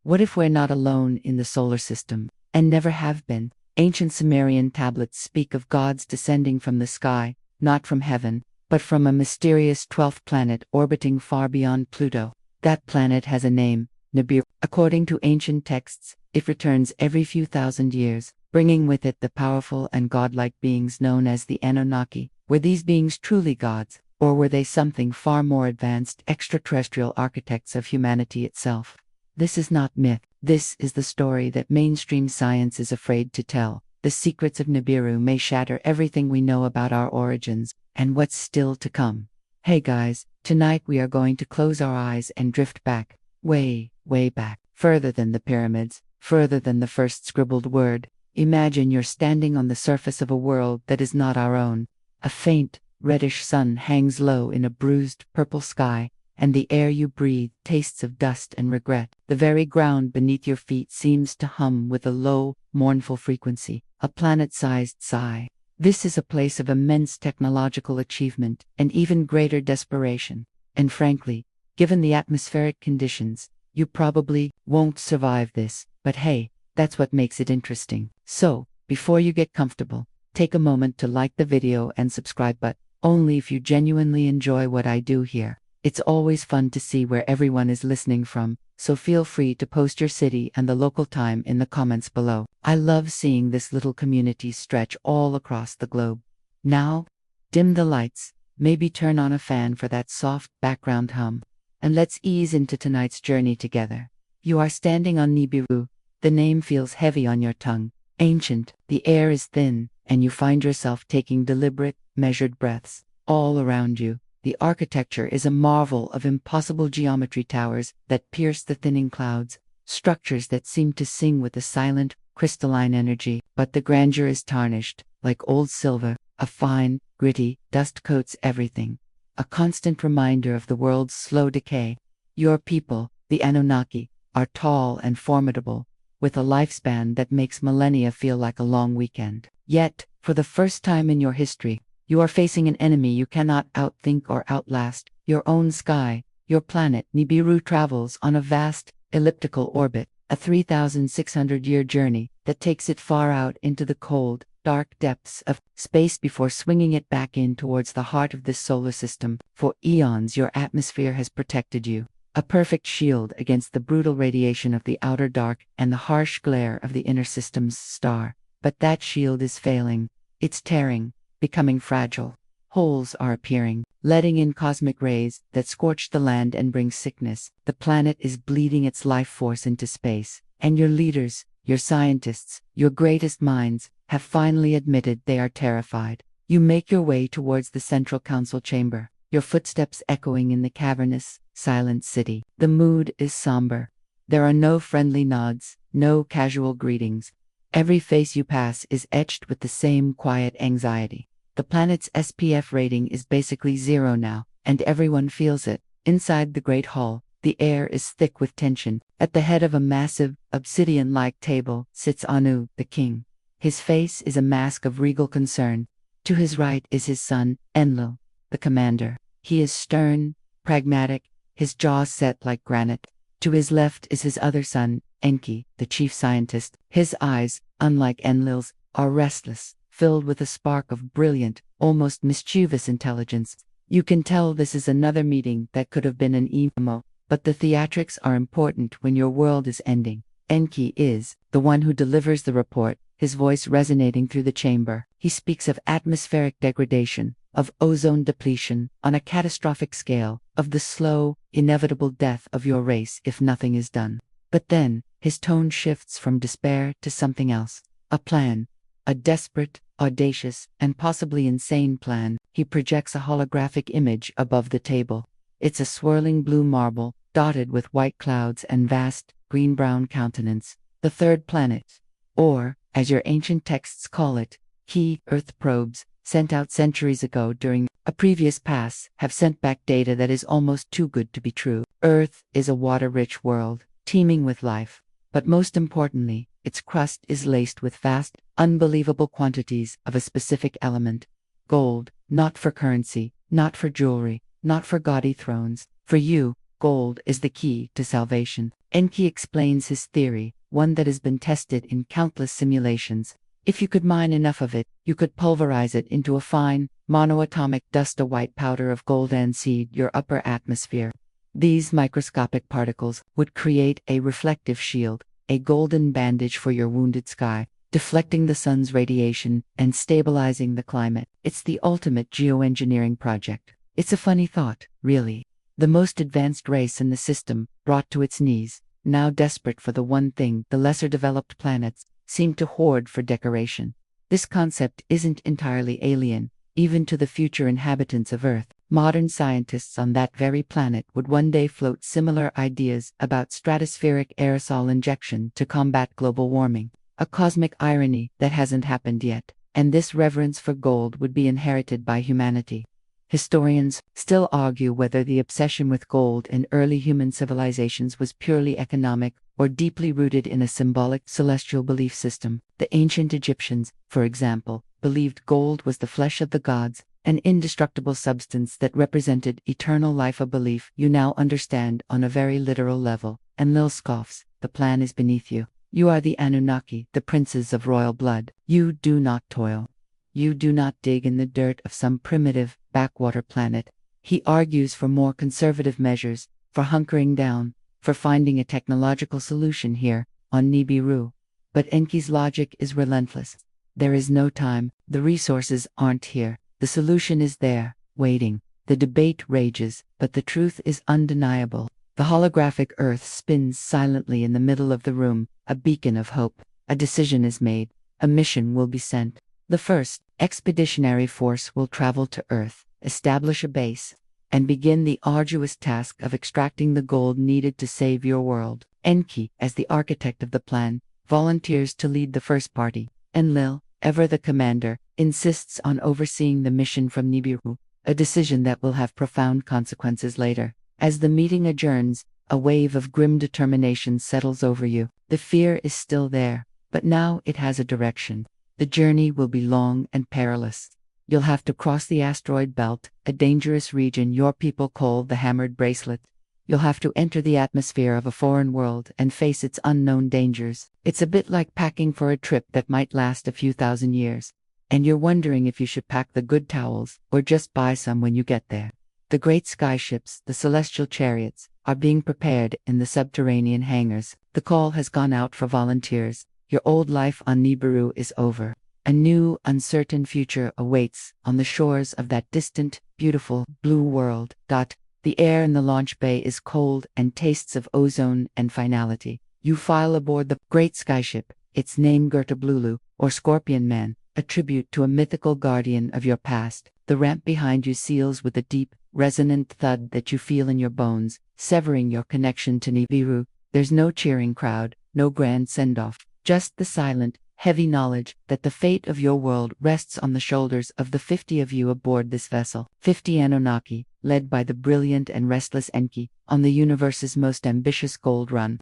What if we're not alone in the solar system, and never have been? Ancient Sumerian tablets speak of gods descending from the sky, not from heaven, but from a mysterious 12th planet orbiting far beyond Pluto. That planet has a name, Nibiru. According to ancient texts, it returns every few thousand years, bringing with it the powerful and godlike beings known as the Anunnaki. Were these beings truly gods, or were they something far more advanced, extraterrestrial architects of humanity itself? This is not myth. This is the story that mainstream science is afraid to tell. The secrets of Nibiru may shatter everything we know about our origins and what's still to come. Hey guys, tonight we are going to close our eyes and drift back, way, way back, further than the pyramids, further than the first scribbled word. Imagine you're standing on the surface of a world that is not our own. A faint, reddish sun hangs low in a bruised, purple sky, and the air you breathe tastes of dust and regret. The very ground beneath your feet seems to hum with a low, mournful frequency, a planet-sized sigh. This is a place of immense technological achievement and even greater desperation. And frankly, given the atmospheric conditions, you probably won't survive this. But hey, that's what makes it interesting. So, before you get comfortable, take a moment to like the video and subscribe, but only if you genuinely enjoy what I do here. It's always fun to see where everyone is listening from, so feel free to post your city and the local time in the comments below. I love seeing this little community stretch all across the globe. Now, dim the lights, maybe turn on a fan for that soft background hum, and let's ease into tonight's journey together. You are standing on Nibiru. The name feels heavy on your tongue. Ancient, the air is thin, and you find yourself taking deliberate, measured breaths. All around you, the architecture is a marvel of impossible geometry, towers that pierce the thinning clouds, structures that seem to sing with a silent, crystalline energy. But the grandeur is tarnished, like old silver. A fine, gritty dust coats everything, a constant reminder of the world's slow decay. Your people, the Anunnaki, are tall and formidable, with a lifespan that makes millennia feel like a long weekend. Yet, for the first time in your history, you are facing an enemy you cannot outthink or outlast: your own sky. Your planet Nibiru travels on a vast, elliptical orbit, a 3,600-year journey that takes it far out into the cold, dark depths of space before swinging it back in towards the heart of this solar system. For eons your atmosphere has protected you, a perfect shield against the brutal radiation of the outer dark and the harsh glare of the inner system's star. But that shield is failing. It's tearing, becoming fragile. Holes are appearing, letting in cosmic rays that scorch the land and bring sickness. The planet is bleeding its life force into space, and your leaders, your scientists, your greatest minds, have finally admitted they are terrified. You make your way towards the central council chamber, your footsteps echoing in the cavernous, silent city. The mood is somber. There are no friendly nods, no casual greetings. Every face you pass is etched with the same quiet anxiety. The planet's SPF rating is basically 0 now, and everyone feels it. Inside the great hall, the air is thick with tension. At the head of a massive, obsidian-like table sits Anu, the king. His face is a mask of regal concern. To his right is his son, Enlil, the commander. He is stern, pragmatic, his jaw set like granite. To his left is his other son, Enki, the chief scientist. His eyes, unlike Enlil's, are restless, filled with a spark of brilliant, almost mischievous intelligence. You can tell this is another meeting that could have been an emo, but the theatrics are important when your world is ending. Enki is the one who delivers the report, his voice resonating through the chamber. He speaks of atmospheric degradation, of ozone depletion on a catastrophic scale, of the slow, inevitable death of your race if nothing is done. But then, his tone shifts from despair to something else. A plan. A desperate, audacious, and possibly insane plan. He projects a holographic image above the table. It's a swirling blue marble, dotted with white clouds and vast, green-brown countenance. The third planet. Or, as your ancient texts call it, key Earth probes, sent out centuries ago during a previous pass, have sent back data that is almost too good to be true. Earth is a water-rich world, teeming with life. But most importantly, its crust is laced with vast, unbelievable quantities of a specific element. Gold, not for currency, not for jewelry, not for gaudy thrones. For you, gold is the key to salvation. Enki explains his theory, one that has been tested in countless simulations. If you could mine enough of it, you could pulverize it into a fine, monoatomic dust, a white powder of gold, and seed your upper atmosphere. These microscopic particles would create a reflective shield, a golden bandage for your wounded sky, deflecting the sun's radiation and stabilizing the climate. It's the ultimate geoengineering project. It's a funny thought, really. The most advanced race in the system, brought to its knees, now desperate for the one thing the lesser developed planets seem to hoard for decoration. This concept isn't entirely alien, even to the future inhabitants of Earth. Modern scientists on that very planet would one day float similar ideas about stratospheric aerosol injection to combat global warming. A cosmic irony that hasn't happened yet, and this reverence for gold would be inherited by humanity. Historians still argue whether the obsession with gold in early human civilizations was purely economic or deeply rooted in a symbolic celestial belief system. The ancient Egyptians, for example, believed gold was the flesh of the gods, an indestructible substance that represented eternal life, a belief you now understand on a very literal level. And Lil scoffs, "The plan is beneath you. You are the Anunnaki, the princes of royal blood. You do not toil. You do not dig in the dirt of some primitive, backwater planet." He argues for more conservative measures, for hunkering down, for finding a technological solution here, on Nibiru. But Enki's logic is relentless. There is no time, the resources aren't here, the solution is there, waiting. The debate rages, but the truth is undeniable. The holographic Earth spins silently in the middle of the room, a beacon of hope. A decision is made. A mission will be sent. The first expeditionary force will travel to Earth, establish a base, and begin the arduous task of extracting the gold needed to save your world. Enki, as the architect of the plan, volunteers to lead the first party. Enlil, ever the commander, insists on overseeing the mission from Nibiru, a decision that will have profound consequences later. As the meeting adjourns, a wave of grim determination settles over you. The fear is still there, but now it has a direction. The journey will be long and perilous. You'll have to cross the asteroid belt, a dangerous region your people call the Hammered Bracelet. You'll have to enter the atmosphere of a foreign world and face its unknown dangers. It's a bit like packing for a trip that might last a few thousand years. And you're wondering if you should pack the good towels or just buy some when you get there. The great skyships, the celestial chariots, are being prepared in the subterranean hangars. The call has gone out for volunteers. Your old life on Nibiru is over. A new, uncertain future awaits on the shores of that distant, beautiful, blue world. The air in the launch bay is cold and tastes of ozone and finality. You file aboard the great skyship, its name Gertablulu, or Scorpion Man, a tribute to a mythical guardian of your past. The ramp behind you seals with a deep, resonant thud that you feel in your bones, severing your connection to Nibiru. There's no cheering crowd, no grand send-off, just the silent, heavy knowledge that the fate of your world rests on the shoulders of the 50 of you aboard this vessel. 50 Anunnaki, led by the brilliant and restless Enki, on the universe's most ambitious gold run.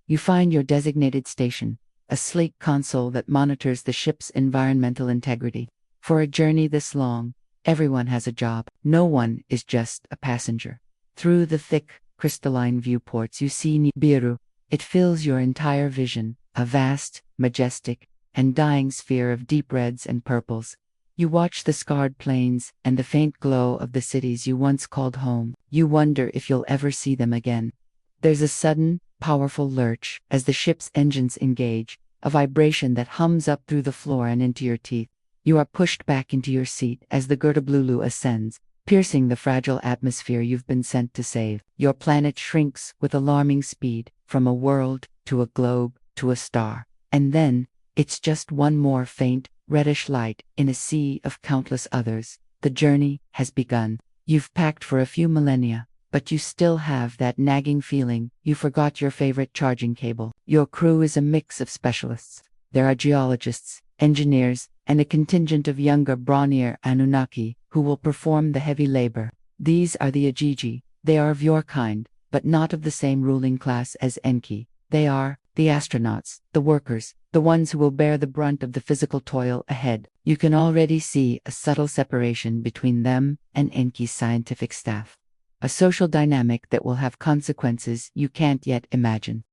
You find your designated station, a sleek console that monitors the ship's environmental integrity. For a journey this long, everyone has a job. No one is just a passenger. Through the thick, crystalline viewports you see Nibiru. It fills your entire vision, a vast, majestic, and dying sphere of deep reds and purples. You watch the scarred plains and the faint glow of the cities you once called home. You wonder if you'll ever see them again. There's a sudden, powerful lurch as the ship's engines engage, a vibration that hums up through the floor and into your teeth. You are pushed back into your seat as the Gertablulu ascends, piercing the fragile atmosphere you've been sent to save. Your planet shrinks with alarming speed, from a world, to a globe, to a star. And then, it's just one more faint, reddish light in a sea of countless others. The journey has begun. You've packed for a few millennia, but you still have that nagging feeling you forgot your favorite charging cable. Your crew is a mix of specialists. There are geologists, engineers, and a contingent of younger, brawnier Anunnaki who will perform the heavy labor. These are the Ajiji. They are of your kind, but not of the same ruling class as Enki. They are the astronauts, the workers, the ones who will bear the brunt of the physical toil ahead. You can already see a subtle separation between them and Enki's scientific staff. A social dynamic that will have consequences you can't yet imagine.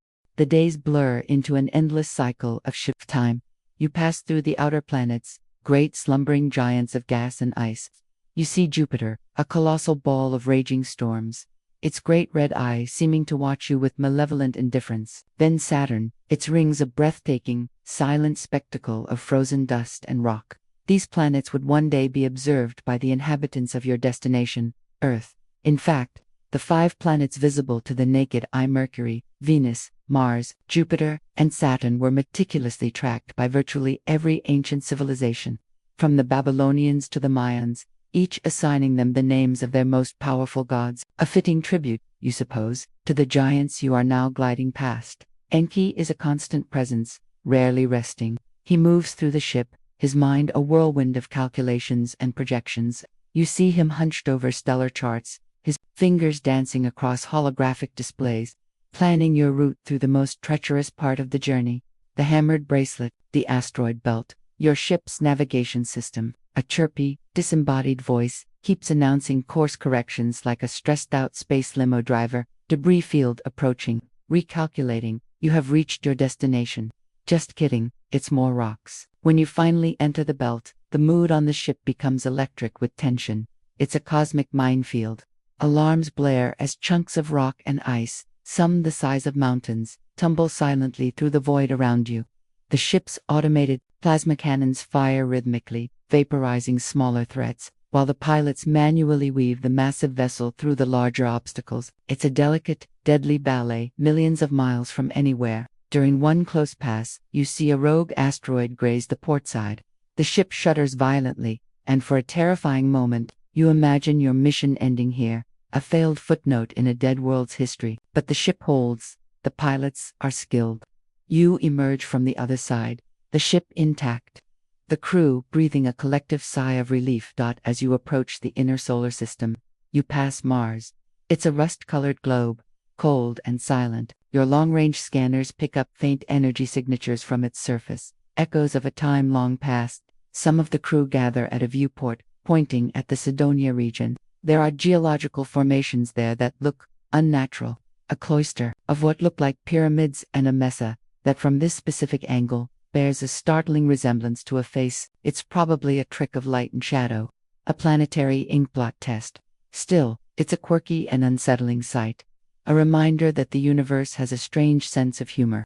The days blur into an endless cycle of shift time. You pass through the outer planets, great slumbering giants of gas and ice. You see Jupiter, a colossal ball of raging storms, its great red eye seeming to watch you with malevolent indifference. Then Saturn, its rings a breathtaking, silent spectacle of frozen dust and rock. These planets would one day be observed by the inhabitants of your destination, Earth. In fact, the 5 planets visible to the naked eye, Mercury, Venus, Mars, Jupiter, and Saturn, were meticulously tracked by virtually every ancient civilization, from the Babylonians to the Mayans, each assigning them the names of their most powerful gods, a fitting tribute, you suppose, to the giants you are now gliding past. Enki is a constant presence, rarely resting. He moves through the ship, his mind a whirlwind of calculations and projections. You see him hunched over stellar charts, his fingers dancing across holographic displays, planning your route through the most treacherous part of the journey, the hammered bracelet, the asteroid belt. Your ship's navigation system, a chirpy, disembodied voice, keeps announcing course corrections like a stressed-out space limo driver. Debris field approaching, recalculating. You have reached your destination. Just kidding, it's more rocks. When you finally enter the belt, the mood on the ship becomes electric with tension. It's a cosmic minefield. Alarms blare as chunks of rock and ice, some the size of mountains, tumble silently through the void around you. The ship's automated plasma cannons fire rhythmically, vaporizing smaller threats, while the pilots manually weave the massive vessel through the larger obstacles. It's a delicate, deadly ballet, millions of miles from anywhere. During one close pass, you see a rogue asteroid graze the port side. The ship shudders violently, and for a terrifying moment, you imagine your mission ending here, a failed footnote in a dead world's history. But the ship holds. The pilots are skilled. You emerge from the other side, the ship intact. The crew breathing a collective sigh of relief. As you approach the inner solar system, you pass Mars. It's a rust-colored globe, cold and silent. Your long-range scanners pick up faint energy signatures from its surface, echoes of a time long past. Some of the crew gather at a viewport, pointing at the Sidonia region. There are geological formations there that look unnatural, a cloister of what look like pyramids and a mesa that from this specific angle bears a startling resemblance to a face. It's probably a trick of light and shadow, a planetary inkblot test. Still, it's a quirky and unsettling sight, a reminder that the universe has a strange sense of humor.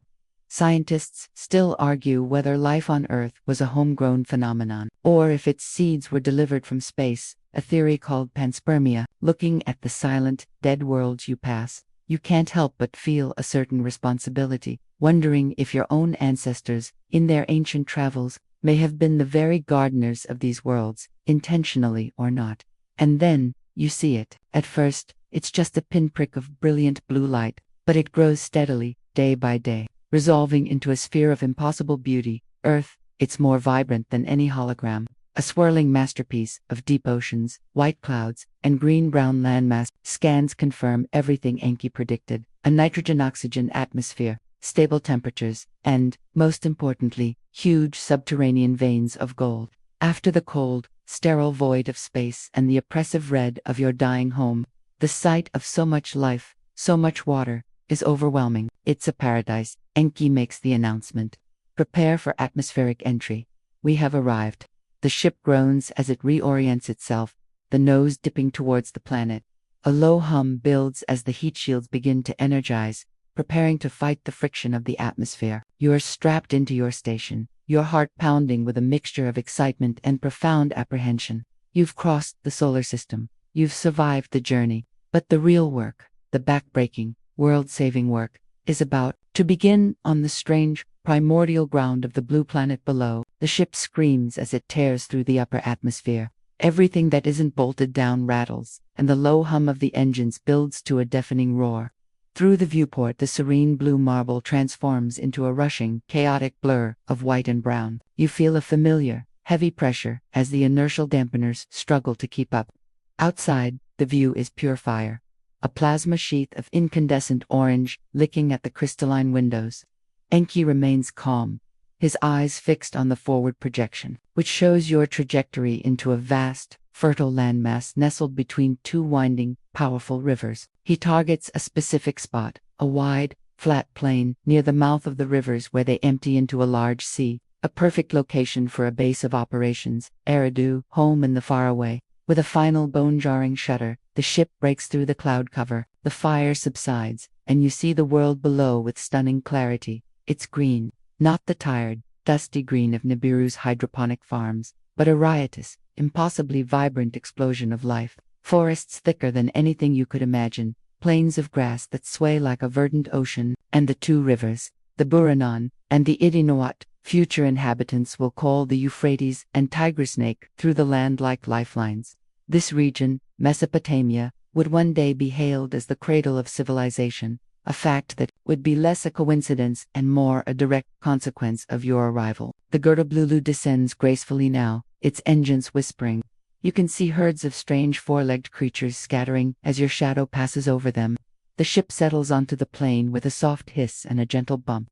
Scientists still argue whether life on Earth was a homegrown phenomenon, or if its seeds were delivered from space, a theory called panspermia. Looking at the silent, dead worlds you pass, you can't help but feel a certain responsibility, wondering if your own ancestors, in their ancient travels, may have been the very gardeners of these worlds, intentionally or not. And then, you see it. At first, it's just a pinprick of brilliant blue light, but it grows steadily, day by day, resolving into a sphere of impossible beauty. Earth, it's more vibrant than any hologram. A swirling masterpiece of deep oceans, white clouds, and green-brown landmass. Scans confirm everything Enki predicted: a nitrogen-oxygen atmosphere, stable temperatures, and, most importantly, huge subterranean veins of gold. After the cold, sterile void of space and the oppressive red of your dying home, the sight of so much life, so much water, is overwhelming. It's a paradise. Enki makes the announcement. Prepare for atmospheric entry. We have arrived. The ship groans as it reorients itself, the nose dipping towards the planet. A low hum builds as the heat shields begin to energize, preparing to fight the friction of the atmosphere. You are strapped into your station, your heart pounding with a mixture of excitement and profound apprehension. You've crossed the solar system. You've survived the journey. But the real work, the backbreaking, world-saving work, is about to begin on the strange, primordial ground of the blue planet below. The ship screams as it tears through the upper atmosphere. Everything that isn't bolted down rattles, and the low hum of the engines builds to a deafening roar. Through the viewport, the serene blue marble transforms into a rushing, chaotic blur of white and brown. You feel a familiar, heavy pressure as the inertial dampeners struggle to keep up. Outside, the view is pure fire. A plasma sheath of incandescent orange licking at the crystalline windows. Enki remains calm, his eyes fixed on the forward projection, which shows your trajectory into a vast, fertile landmass nestled between 2 winding, powerful rivers. He targets a specific spot, a wide, flat plain, near the mouth of the rivers where they empty into a large sea, a perfect location for a base of operations. Eridu, home in the faraway. With a final bone-jarring shudder, the ship breaks through the cloud cover, the fire subsides, and you see the world below with stunning clarity. It's green, not the tired, dusty green of Nibiru's hydroponic farms, but a riotous, impossibly vibrant explosion of life. Forests thicker than anything you could imagine, plains of grass that sway like a verdant ocean, and the two rivers, the Buranon and the Idinawat. Future inhabitants will call the Euphrates and Tigris snake through the land like lifelines. This region, Mesopotamia, would one day be hailed as the cradle of civilization, a fact that would be less a coincidence and more a direct consequence of your arrival. The Gerdablulu descends gracefully now, its engines whispering. You can see herds of strange four-legged creatures scattering as your shadow passes over them. The ship settles onto the plain with a soft hiss and a gentle bump.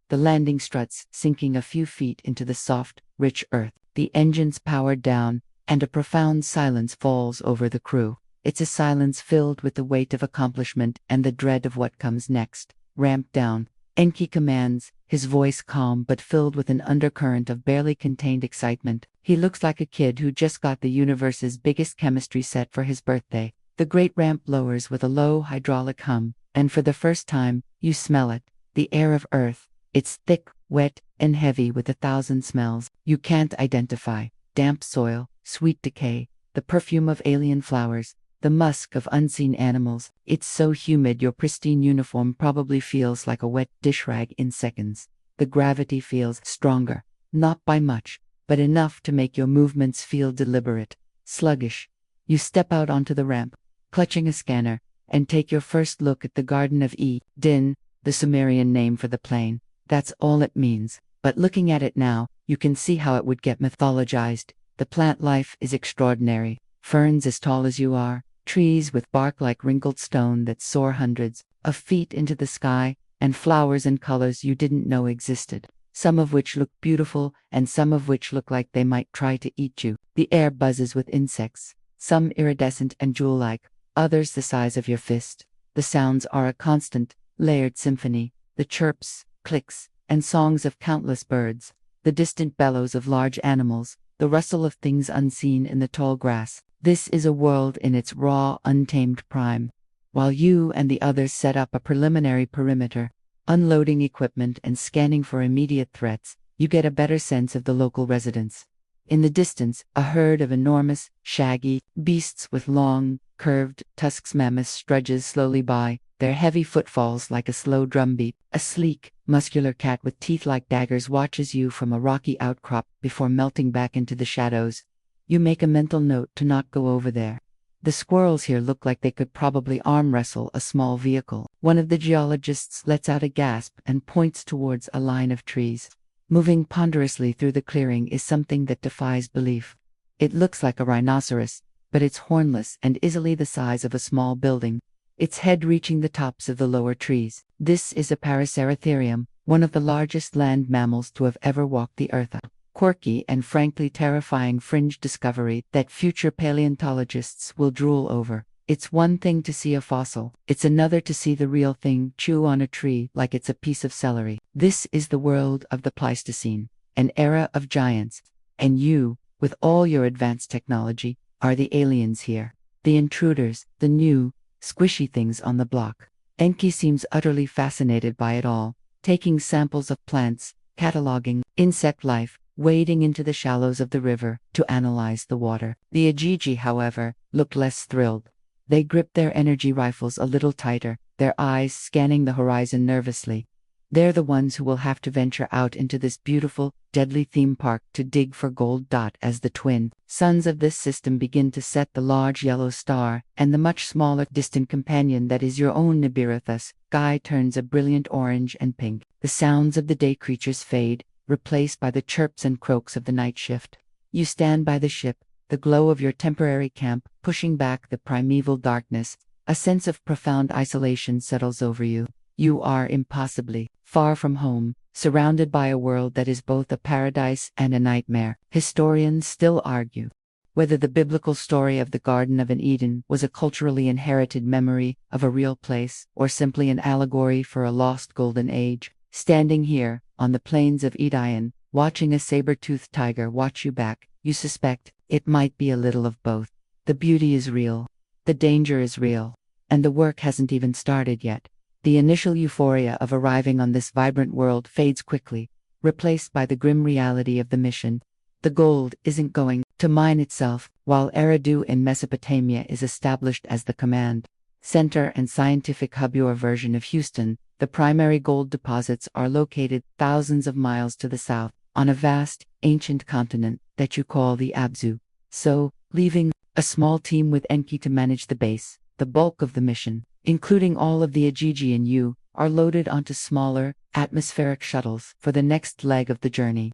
The landing struts sinking a few feet into the soft, rich earth. The engines powered down, and a profound silence falls over the crew. It's a silence filled with the weight of accomplishment and the dread of what comes next. Ramp down. Enki commands, his voice calm but filled with an undercurrent of barely contained excitement. He looks like a kid who just got the universe's biggest chemistry set for his birthday. The great ramp lowers with a low hydraulic hum, and for the first time, you smell it. The air of Earth. It's thick, wet, and heavy with 1,000 smells you can't identify. Damp soil, sweet decay, the perfume of alien flowers, the musk of unseen animals. It's so humid your pristine uniform probably feels like a wet dish rag in seconds. The gravity feels stronger, not by much, but enough to make your movements feel deliberate, sluggish. You step out onto the ramp, clutching a scanner, and take your first look at the Garden of Eden, the Sumerian name for the plain. That's all it means, but looking at it now, you can see how it would get mythologized. The plant life is extraordinary. Ferns as tall as you are, trees with bark like wrinkled stone that soar hundreds of feet into the sky, and flowers in colors you didn't know existed, some of which look beautiful and some of which look like they might try to eat you. The air buzzes with insects, some iridescent and jewel-like, others the size of your fist. The sounds are a constant, layered symphony, the chirps, clicks, and songs of countless birds, the distant bellows of large animals, the rustle of things unseen in the tall grass. This is a world in its raw, untamed prime. While you and the others set up a preliminary perimeter, unloading equipment and scanning for immediate threats, you get a better sense of the local residents. In the distance, a herd of enormous, shaggy beasts with long, curved tusks mammoths trudges slowly by, their heavy footfalls like a slow drumbeat. A sleek, muscular cat with teeth like daggers watches you from a rocky outcrop before melting back into the shadows. You make a mental note to not go over there. The squirrels here look like they could probably arm wrestle a small vehicle. One of the geologists lets out a gasp and points towards a line of trees. Moving ponderously through the clearing is something that defies belief. It looks like a rhinoceros, but it's hornless and easily the size of a small building, its head reaching the tops of the lower trees. This is a Paraceratherium, one of the largest land mammals to have ever walked the earth. A quirky and frankly terrifying fringe discovery that future paleontologists will drool over. It's one thing to see a fossil, it's another to see the real thing chew on a tree like it's a piece of celery. This is the world of the Pleistocene, an era of giants, and you, with all your advanced technology, are the aliens here. The intruders, the new, squishy things on the block. Enki seems utterly fascinated by it all, taking samples of plants, cataloging insect life, wading into the shallows of the river to analyze the water. The Ajiji, however, look less thrilled. They grip their energy rifles a little tighter, their eyes scanning the horizon nervously. They're the ones who will have to venture out into this beautiful, deadly theme park to dig for gold. As the twin suns of this system begin to set the large yellow star and the much smaller distant companion that is your own Nibiru, the sky turns a brilliant orange and pink. The sounds of the day creatures fade, replaced by the chirps and croaks of the night shift. You stand by the ship, the glow of your temporary camp pushing back the primeval darkness. A sense of profound isolation settles over you. You are impossibly far from home, surrounded by a world that is both a paradise and a nightmare. Historians still argue whether the biblical story of the Garden of Eden was a culturally inherited memory of a real place, or simply an allegory for a lost golden age. Standing here, on the plains of Edion, watching a saber-toothed tiger watch you back, you suspect it might be a little of both. The beauty is real. The danger is real. And the work hasn't even started yet. The initial euphoria of arriving on this vibrant world fades quickly, replaced by the grim reality of the mission. The gold isn't going to mine itself, while Eridu in Mesopotamia is established as the command center and scientific hub. Your version of Houston, the primary gold deposits are located thousands of miles to the south, on a vast, ancient continent that you call the Abzu. So, leaving a small team with Enki to manage the base, the bulk of the mission, including all of the Ajiji and you, are loaded onto smaller, atmospheric shuttles for the next leg of the journey.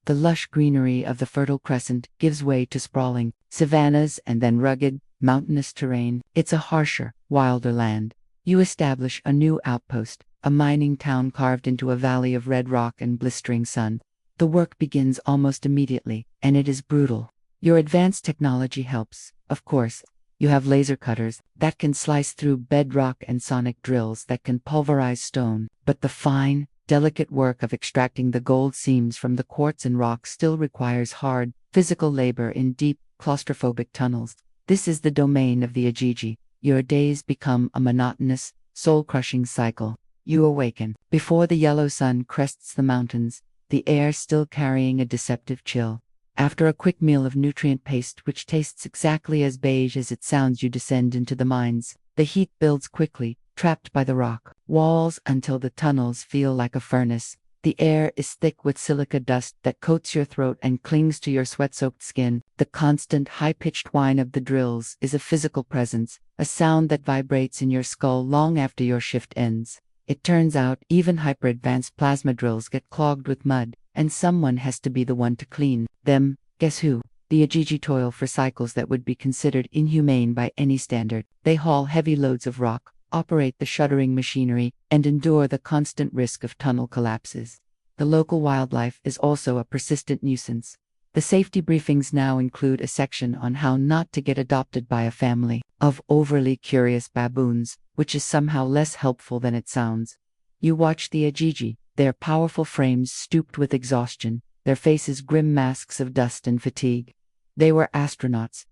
The lush greenery of the Fertile Crescent gives way to sprawling savannas and then rugged, mountainous terrain. It's a harsher, wilder land. You establish a new outpost, a mining town carved into a valley of red rock and blistering sun. The work begins almost immediately, and it is brutal. Your advanced technology helps, of course. You have laser cutters that can slice through bedrock and sonic drills that can pulverize stone, but the fine, delicate work of extracting the gold seams from the quartz and rock still requires hard, physical labor in deep, claustrophobic tunnels. This is the domain of the Ajiji. Your days become a monotonous, soul-crushing cycle. You awaken before the yellow sun crests the mountains, the air still carrying a deceptive chill. After a quick meal of nutrient paste which tastes exactly as beige as it sounds, you descend into the mines. The heat builds quickly, trapped by the rock walls until the tunnels feel like a furnace. The air is thick with silica dust that coats your throat and clings to your sweat-soaked skin. The constant, high-pitched whine of the drills is a physical presence, a sound that vibrates in your skull long after your shift ends. It turns out even hyper-advanced plasma drills get clogged with mud, and someone has to be the one to clean them. Guess who? The Ajiji toil for cycles that would be considered inhumane by any standard. They haul heavy loads of rock, operate the shuttering machinery, and endure the constant risk of tunnel collapses. The local wildlife is also a persistent nuisance. The safety briefings now include a section on how not to get adopted by a family of overly curious baboons, which is somehow less helpful than it sounds. You watch the Ajiji, their powerful frames stooped with exhaustion, their faces grim masks of dust and fatigue. They were astronauts.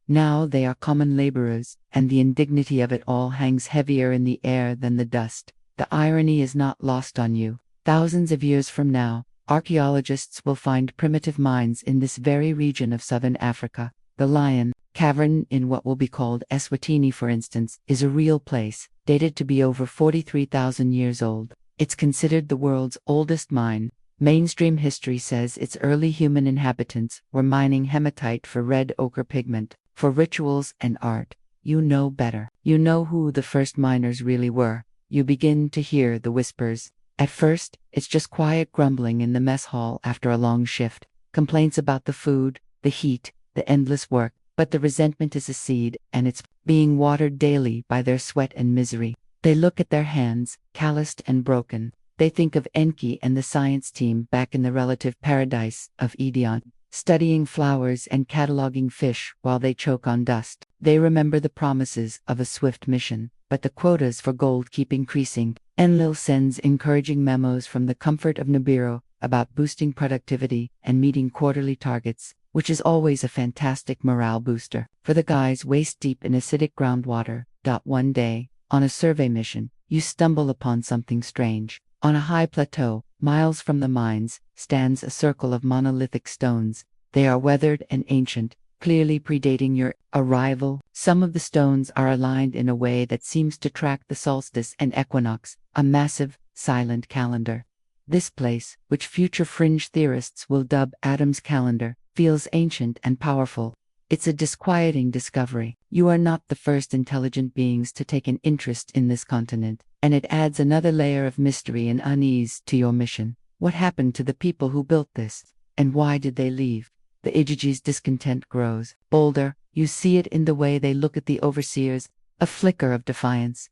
Now they are common laborers, and the indignity of it all hangs heavier in the air than the dust. The irony is not lost on you. Thousands of years from now, archaeologists will find primitive mines in this very region of southern Africa. The Lion Cavern in what will be called Eswatini, for instance, is a real place, dated to be over 43,000 years old. It's considered the world's oldest mine. Mainstream history says its early human inhabitants were mining hematite for red ochre pigment, for rituals and art. You know better. You know who the first miners really were. You begin to hear the whispers. At first, it's just quiet grumbling in the mess hall after a long shift, complaints about the food, the heat, the endless work, but the resentment is a seed, and it's being watered daily by their sweat and misery. They look at their hands, calloused and broken. They think of Enki and the science team back in the relative paradise of Edion, studying flowers and cataloging fish while they choke on dust. They remember the promises of a swift mission, but the quotas for gold keep increasing. Enlil sends encouraging memos from the comfort of Nibiru about boosting productivity and meeting quarterly targets, which is always a fantastic morale booster for the guys waist-deep in acidic groundwater. One day, on a survey mission, you stumble upon something strange. On a high plateau, miles from the mines, stands a circle of monolithic stones. They are weathered and ancient, clearly predating your arrival. Some of the stones are aligned in a way that seems to track the solstice and equinox, a massive, silent calendar. This place, which future fringe theorists will dub Adam's calendar, feels ancient and powerful. It's a disquieting discovery. You are not the first intelligent beings to take an interest in this continent, and it adds another layer of mystery and unease to your mission. What happened to the people who built this? And why did they leave? The Ijiji's discontent grows bolder. You see it in the way they look at the overseers, a flicker of defiance,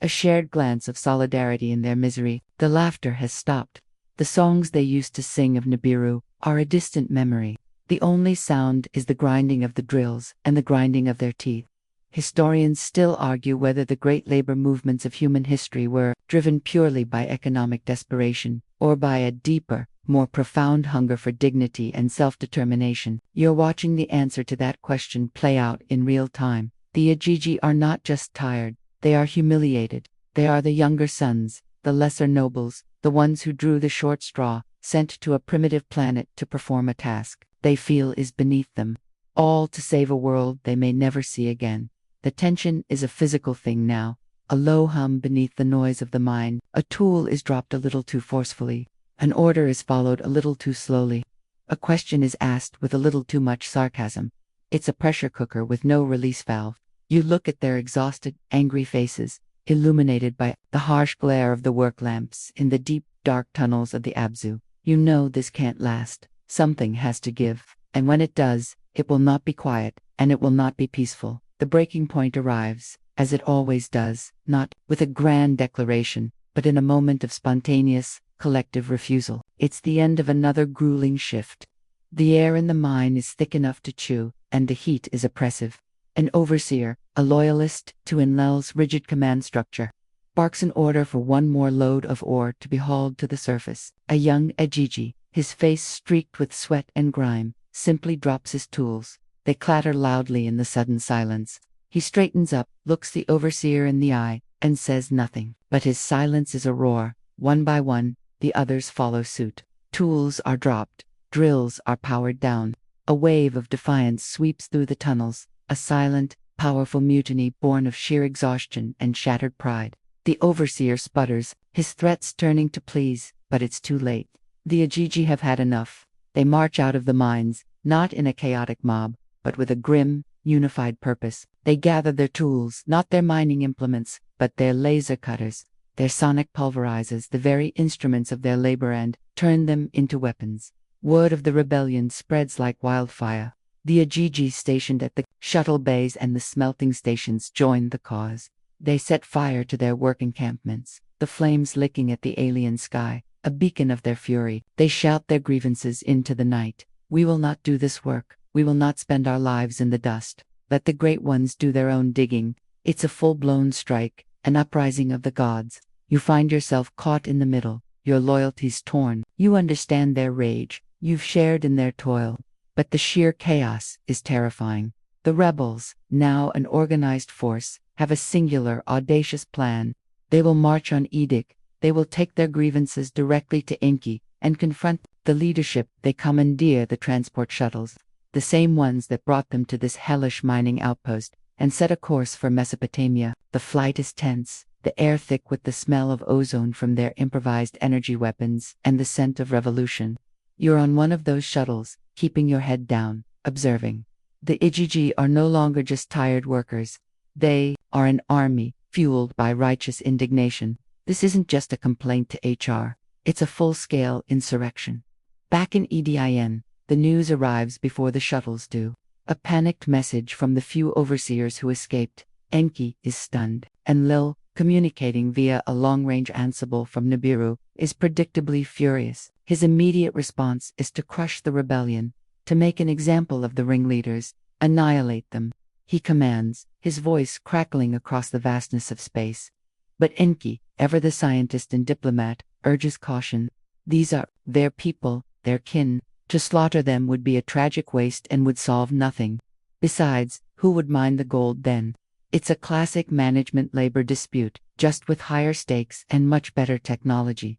a shared glance of solidarity in their misery. The laughter has stopped. The songs they used to sing of Nibiru are a distant memory. The only sound is the grinding of the drills and the grinding of their teeth. Historians still argue whether the great labor movements of human history were driven purely by economic desperation, or by a deeper, more profound hunger for dignity and self-determination. You're watching the answer to that question play out in real time. The Ajiji are not just tired, they are humiliated. They are the younger sons, the lesser nobles, the ones who drew the short straw, sent to a primitive planet to perform a task they feel is beneath them, all to save a world they may never see again. The tension is a physical thing now, a low hum beneath the noise of the mine. A tool is dropped a little too forcefully. An order is followed a little too slowly. A question is asked with a little too much sarcasm. It's a pressure cooker with no release valve. You look at their exhausted, angry faces, illuminated by the harsh glare of the work lamps in the deep, dark tunnels of the Abzu. You know this can't last. Something has to give, and when it does, it will not be quiet, and it will not be peaceful. The breaking point arrives, as it always does, not with a grand declaration, but in a moment of spontaneous, collective refusal. It's the end of another grueling shift. The air in the mine is thick enough to chew, and the heat is oppressive. An overseer, a loyalist to Enlil's rigid command structure, barks an order for one more load of ore to be hauled to the surface. A young Ajiji, his face streaked with sweat and grime, simply drops his tools. They clatter loudly in the sudden silence. He straightens up, looks the overseer in the eye, and says nothing. But his silence is a roar. One by one, the others follow suit. Tools are dropped. Drills are powered down. A wave of defiance sweeps through the tunnels. A silent, powerful mutiny born of sheer exhaustion and shattered pride. The overseer sputters, his threats turning to pleas, but it's too late. The Ajiji have had enough. They march out of the mines, not in a chaotic mob, but with a grim, unified purpose. They gather their tools, not their mining implements, but their laser cutters, their sonic pulverizers, the very instruments of their labor, and turn them into weapons. Word of the rebellion spreads like wildfire. The Ajiji stationed at the shuttle bays and the smelting stations join the cause. They set fire to their work encampments, the flames licking at the alien sky, a beacon of their fury. They shout their grievances into the night. We will not do this work. We will not spend our lives in the dust. Let the great ones do their own digging. It's a full-blown strike, an uprising of the gods. You find yourself caught in the middle, your loyalties torn. You understand their rage. You've shared in their toil. But the sheer chaos is terrifying. The rebels, now an organized force, have a singular, audacious plan. They will march on edict. They will take their grievances directly to Enki and confront the leadership. They commandeer the transport shuttles, the same ones that brought them to this hellish mining outpost, and set a course for Mesopotamia. The flight is tense, the air thick with the smell of ozone from their improvised energy weapons and the scent of revolution. You're on one of those shuttles, keeping your head down, observing. The Ijiji are no longer just tired workers. They are an army, fueled by righteous indignation. This isn't just a complaint to HR. It's a full-scale insurrection. Back in EDIN, the news arrives before the shuttles do. A panicked message from the few overseers who escaped. Enki is stunned, and Lil, communicating via a long-range Ansible from Nibiru, is predictably furious. His immediate response is to crush the rebellion, to make an example of the ringleaders, annihilate them. He commands, his voice crackling across the vastness of space. But Enki, ever the scientist and diplomat, urges caution. These are their people, their kin. To slaughter them would be a tragic waste and would solve nothing. Besides, who would mine the gold then? It's a classic management-labor dispute, just with higher stakes and much better technology.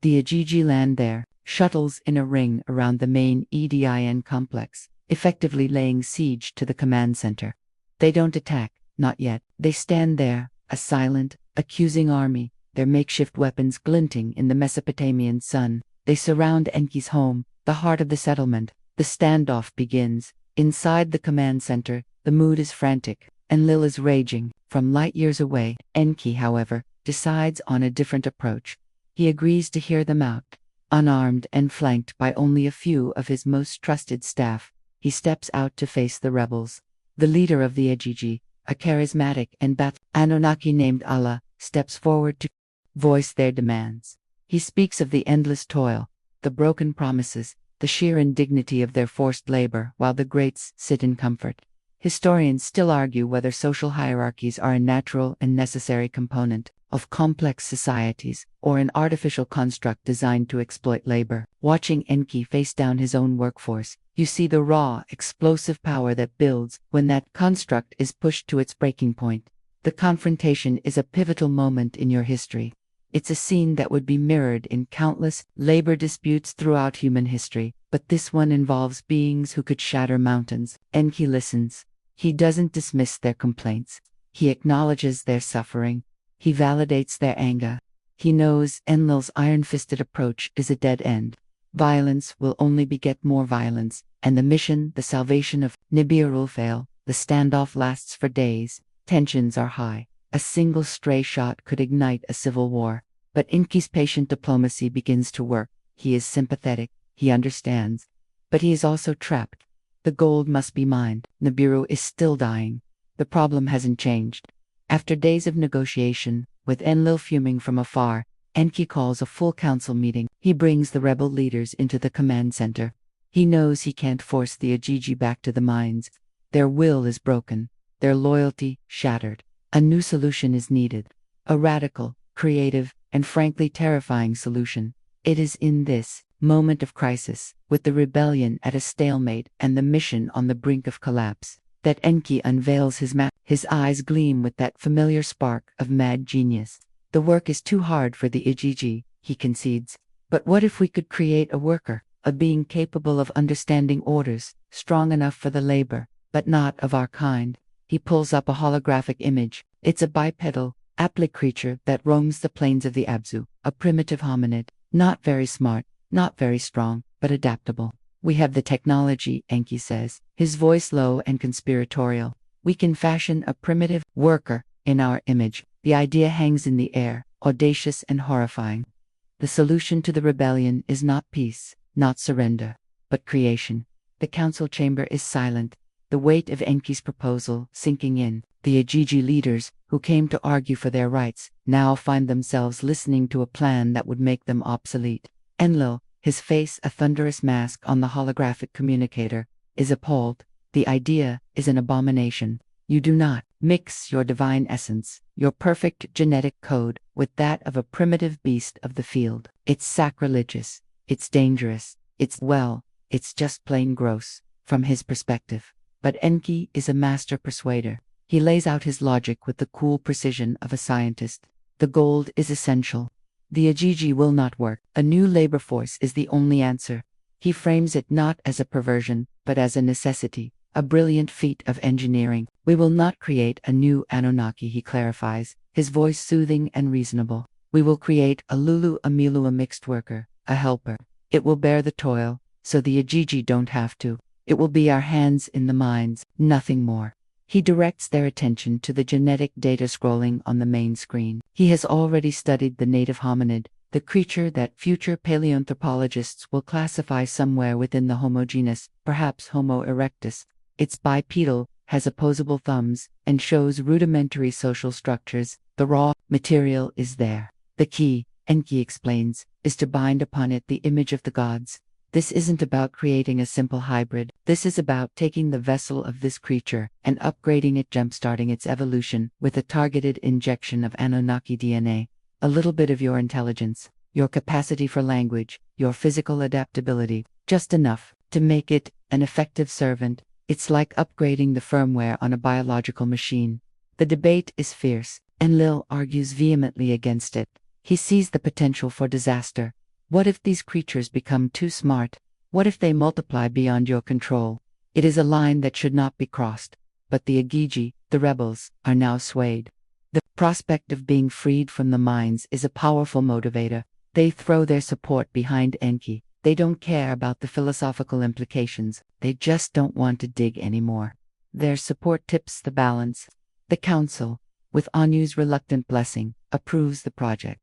The Ajiji land there, shuttles in a ring around the main EDIN complex, effectively laying siege to the command center. They don't attack, not yet. They stand there, a silent, accusing army, their makeshift weapons glinting in the Mesopotamian sun. They surround Enki's home, the heart of the settlement. The standoff begins. Inside the command center, the mood is frantic. Enlil is raging, from light years away. Enki, however, decides on a different approach. He agrees to hear them out. Unarmed and flanked by only a few of his most trusted staff, he steps out to face the rebels. The leader of the Ajiji, a charismatic and Anunnaki named Allah, steps forward to voice their demands. He speaks of the endless toil, the broken promises, the sheer indignity of their forced labor while the greats sit in comfort. Historians still argue whether social hierarchies are a natural and necessary component of complex societies or an artificial construct designed to exploit labor. Watching Enki face down his own workforce, you see the raw, explosive power that builds when that construct is pushed to its breaking point. The confrontation is a pivotal moment in your history. It's a scene that would be mirrored in countless labor disputes throughout human history, but this one involves beings who could shatter mountains. Enki listens. He doesn't dismiss their complaints. He acknowledges their suffering. He validates their anger. He knows Enlil's iron-fisted approach is a dead end. Violence will only beget more violence, and the mission, the salvation of Nibiru, will fail. The standoff lasts for days. Tensions are high. A single stray shot could ignite a civil war. But Enki's patient diplomacy begins to work. He is sympathetic. He understands. But he is also trapped. The gold must be mined. Nibiru is still dying. The problem hasn't changed. After days of negotiation, with Enlil fuming from afar, Enki calls a full council meeting. He brings the rebel leaders into the command center. He knows he can't force the Ajiji back to the mines. Their will is broken. Their loyalty shattered. A new solution is needed. A radical, creative, and frankly terrifying solution. It is in this moment of crisis, with the rebellion at a stalemate and the mission on the brink of collapse, that Enki unveils his map. His eyes gleam with that familiar spark of mad genius. The work is too hard for the Ijiji, he concedes. But what if we could create a worker, a being capable of understanding orders, strong enough for the labor, but not of our kind? He pulls up a holographic image. It's a bipedal, aptly creature that roams the plains of the Abzu, a primitive hominid, not very smart, not very strong, but adaptable. We have the technology, Enki says, his voice low and conspiratorial. We can fashion a primitive worker in our image. The idea hangs in the air, audacious and horrifying. The solution to the rebellion is not peace, not surrender, but creation. The council chamber is silent, the weight of Enki's proposal sinking in. The Ajiji leaders, who came to argue for their rights, now find themselves listening to a plan that would make them obsolete. Enlil, his face a thunderous mask on the holographic communicator, is appalled. The idea is an abomination. You do not mix your divine essence, your perfect genetic code, with that of a primitive beast of the field. It's sacrilegious. It's dangerous. It's just plain gross, from his perspective. But Enki is a master persuader. He lays out his logic with the cool precision of a scientist. The gold is essential. The Ajiji will not work. A new labor force is the only answer. He frames it not as a perversion, but as a necessity, a brilliant feat of engineering. We will not create a new Anunnaki, he clarifies, his voice soothing and reasonable. We will create a Lulu Amilu, a mixed worker, a helper. It will bear the toil, so the Ajiji don't have to. It will be our hands in the mines, nothing more. He directs their attention to the genetic data scrolling on the main screen. He has already studied the native hominid, the creature that future paleoanthropologists will classify somewhere within the Homo genus, perhaps Homo erectus. It's bipedal, has opposable thumbs, and shows rudimentary social structures. The raw material is there. The key, Enki explains, is to bind upon it the image of the gods. This isn't about creating a simple hybrid. This is about taking the vessel of this creature and upgrading it, jumpstarting its evolution with a targeted injection of Anunnaki DNA. A little bit of your intelligence, your capacity for language, your physical adaptability, just enough to make it an effective servant. It's like upgrading the firmware on a biological machine. The debate is fierce. Enlil argues vehemently against it. He sees the potential for disaster. What if these creatures become too smart? What if they multiply beyond your control? It is a line that should not be crossed. But the Ajiji, the rebels, are now swayed. The prospect of being freed from the mines is a powerful motivator. They throw their support behind Enki. They don't care about the philosophical implications. They just don't want to dig anymore. Their support tips the balance. The council, with Anu's reluctant blessing, approves the project.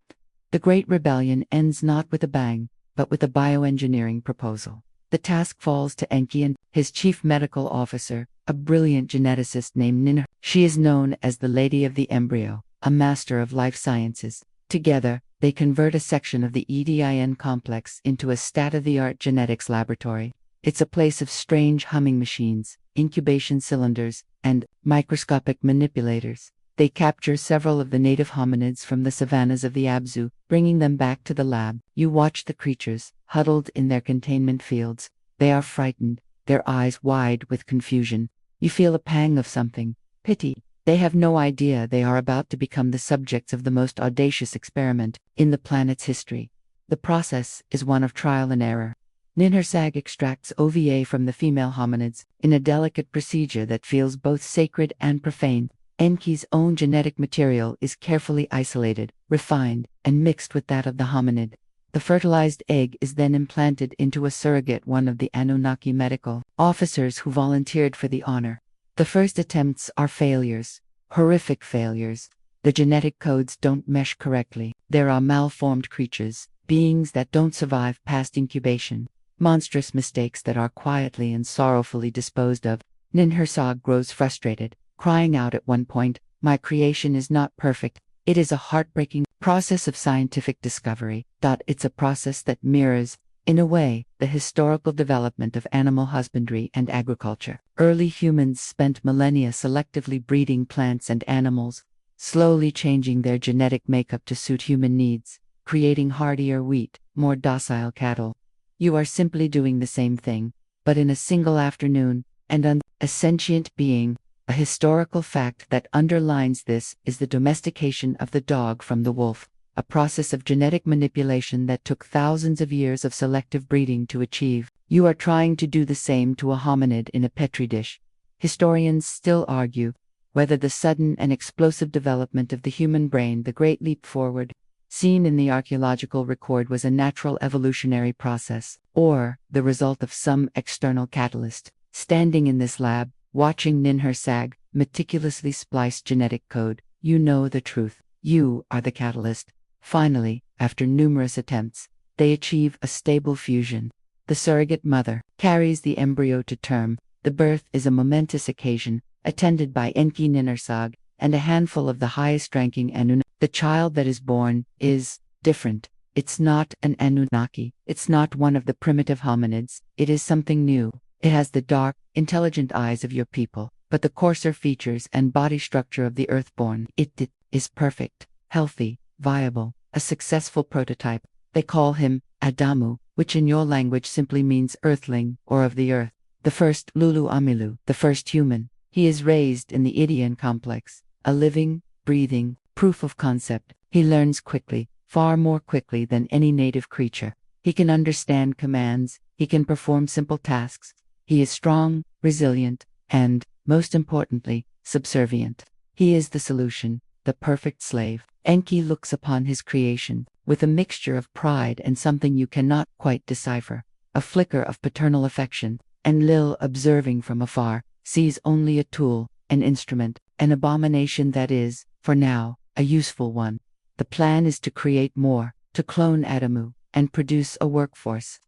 The Great Rebellion ends not with a bang, but with a bioengineering proposal. The task falls to Enki and his chief medical officer, a brilliant geneticist named Ninur. She is known as the Lady of the Embryo, a master of life sciences. Together, they convert a section of the EDIN complex into a state-of-the-art genetics laboratory. It's a place of strange humming machines, incubation cylinders, and microscopic manipulators. They capture several of the native hominids from the savannas of the Abzu, bringing them back to the lab. You watch the creatures, huddled in their containment fields. They are frightened, their eyes wide with confusion. You feel a pang of something, pity. They have no idea they are about to become the subjects of the most audacious experiment in the planet's history. The process is one of trial and error. Ninhursag extracts OVA from the female hominids in a delicate procedure that feels both sacred and profane. Enki's own genetic material is carefully isolated, refined, and mixed with that of the hominid. The fertilized egg is then implanted into a surrogate, one of the Anunnaki medical officers who volunteered for the honor. The first attempts are failures, horrific failures. The genetic codes don't mesh correctly. There are malformed creatures, beings that don't survive past incubation, monstrous mistakes that are quietly and sorrowfully disposed of. Ninhursag grows frustrated, crying out at one point, "My creation is not perfect. It is a heartbreaking process of scientific discovery." It's a process that mirrors, in a way, the historical development of animal husbandry and agriculture. Early humans spent millennia selectively breeding plants and animals, slowly changing their genetic makeup to suit human needs, creating hardier wheat, more docile cattle. You are simply doing the same thing, but in a single afternoon, and on a sentient being. A historical fact that underlines this is the domestication of the dog from the wolf, a process of genetic manipulation that took thousands of years of selective breeding to achieve. You are trying to do the same to a hominid in a petri dish. Historians still argue whether the sudden and explosive development of the human brain, the Great Leap Forward, seen in the archaeological record, was a natural evolutionary process, or the result of some external catalyst. Standing in this lab, watching Ninhursag meticulously splice genetic code, you know the truth. You are the catalyst. Finally, after numerous attempts, they achieve a stable fusion. The surrogate mother carries the embryo to term. The birth is a momentous occasion, attended by Enki Ninhursag and a handful of the highest-ranking Anunnaki. The child that is born is different. It's not an Anunnaki. It's not one of the primitive hominids. It is something new. It has the dark, intelligent eyes of your people, but the coarser features and body structure of the earthborn. It is perfect, healthy, viable, a successful prototype. They call him Adamu, which in your language simply means earthling or of the earth. The first Lulu Amilu, the first human. He is raised in the Idian complex, a living, breathing proof of concept. He learns quickly, far more quickly than any native creature. He can understand commands, he can perform simple tasks. He is strong, resilient, and, most importantly, subservient. He is the solution, the perfect slave. Enki looks upon his creation with a mixture of pride and something you cannot quite decipher, a flicker of paternal affection, and Lil, observing from afar, sees only a tool, an instrument, an abomination that is, for now, a useful one. The plan is to create more, to clone Adamu, and produce a workforce.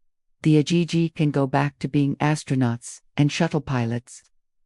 The Ajiji can go back to being astronauts and shuttle pilots.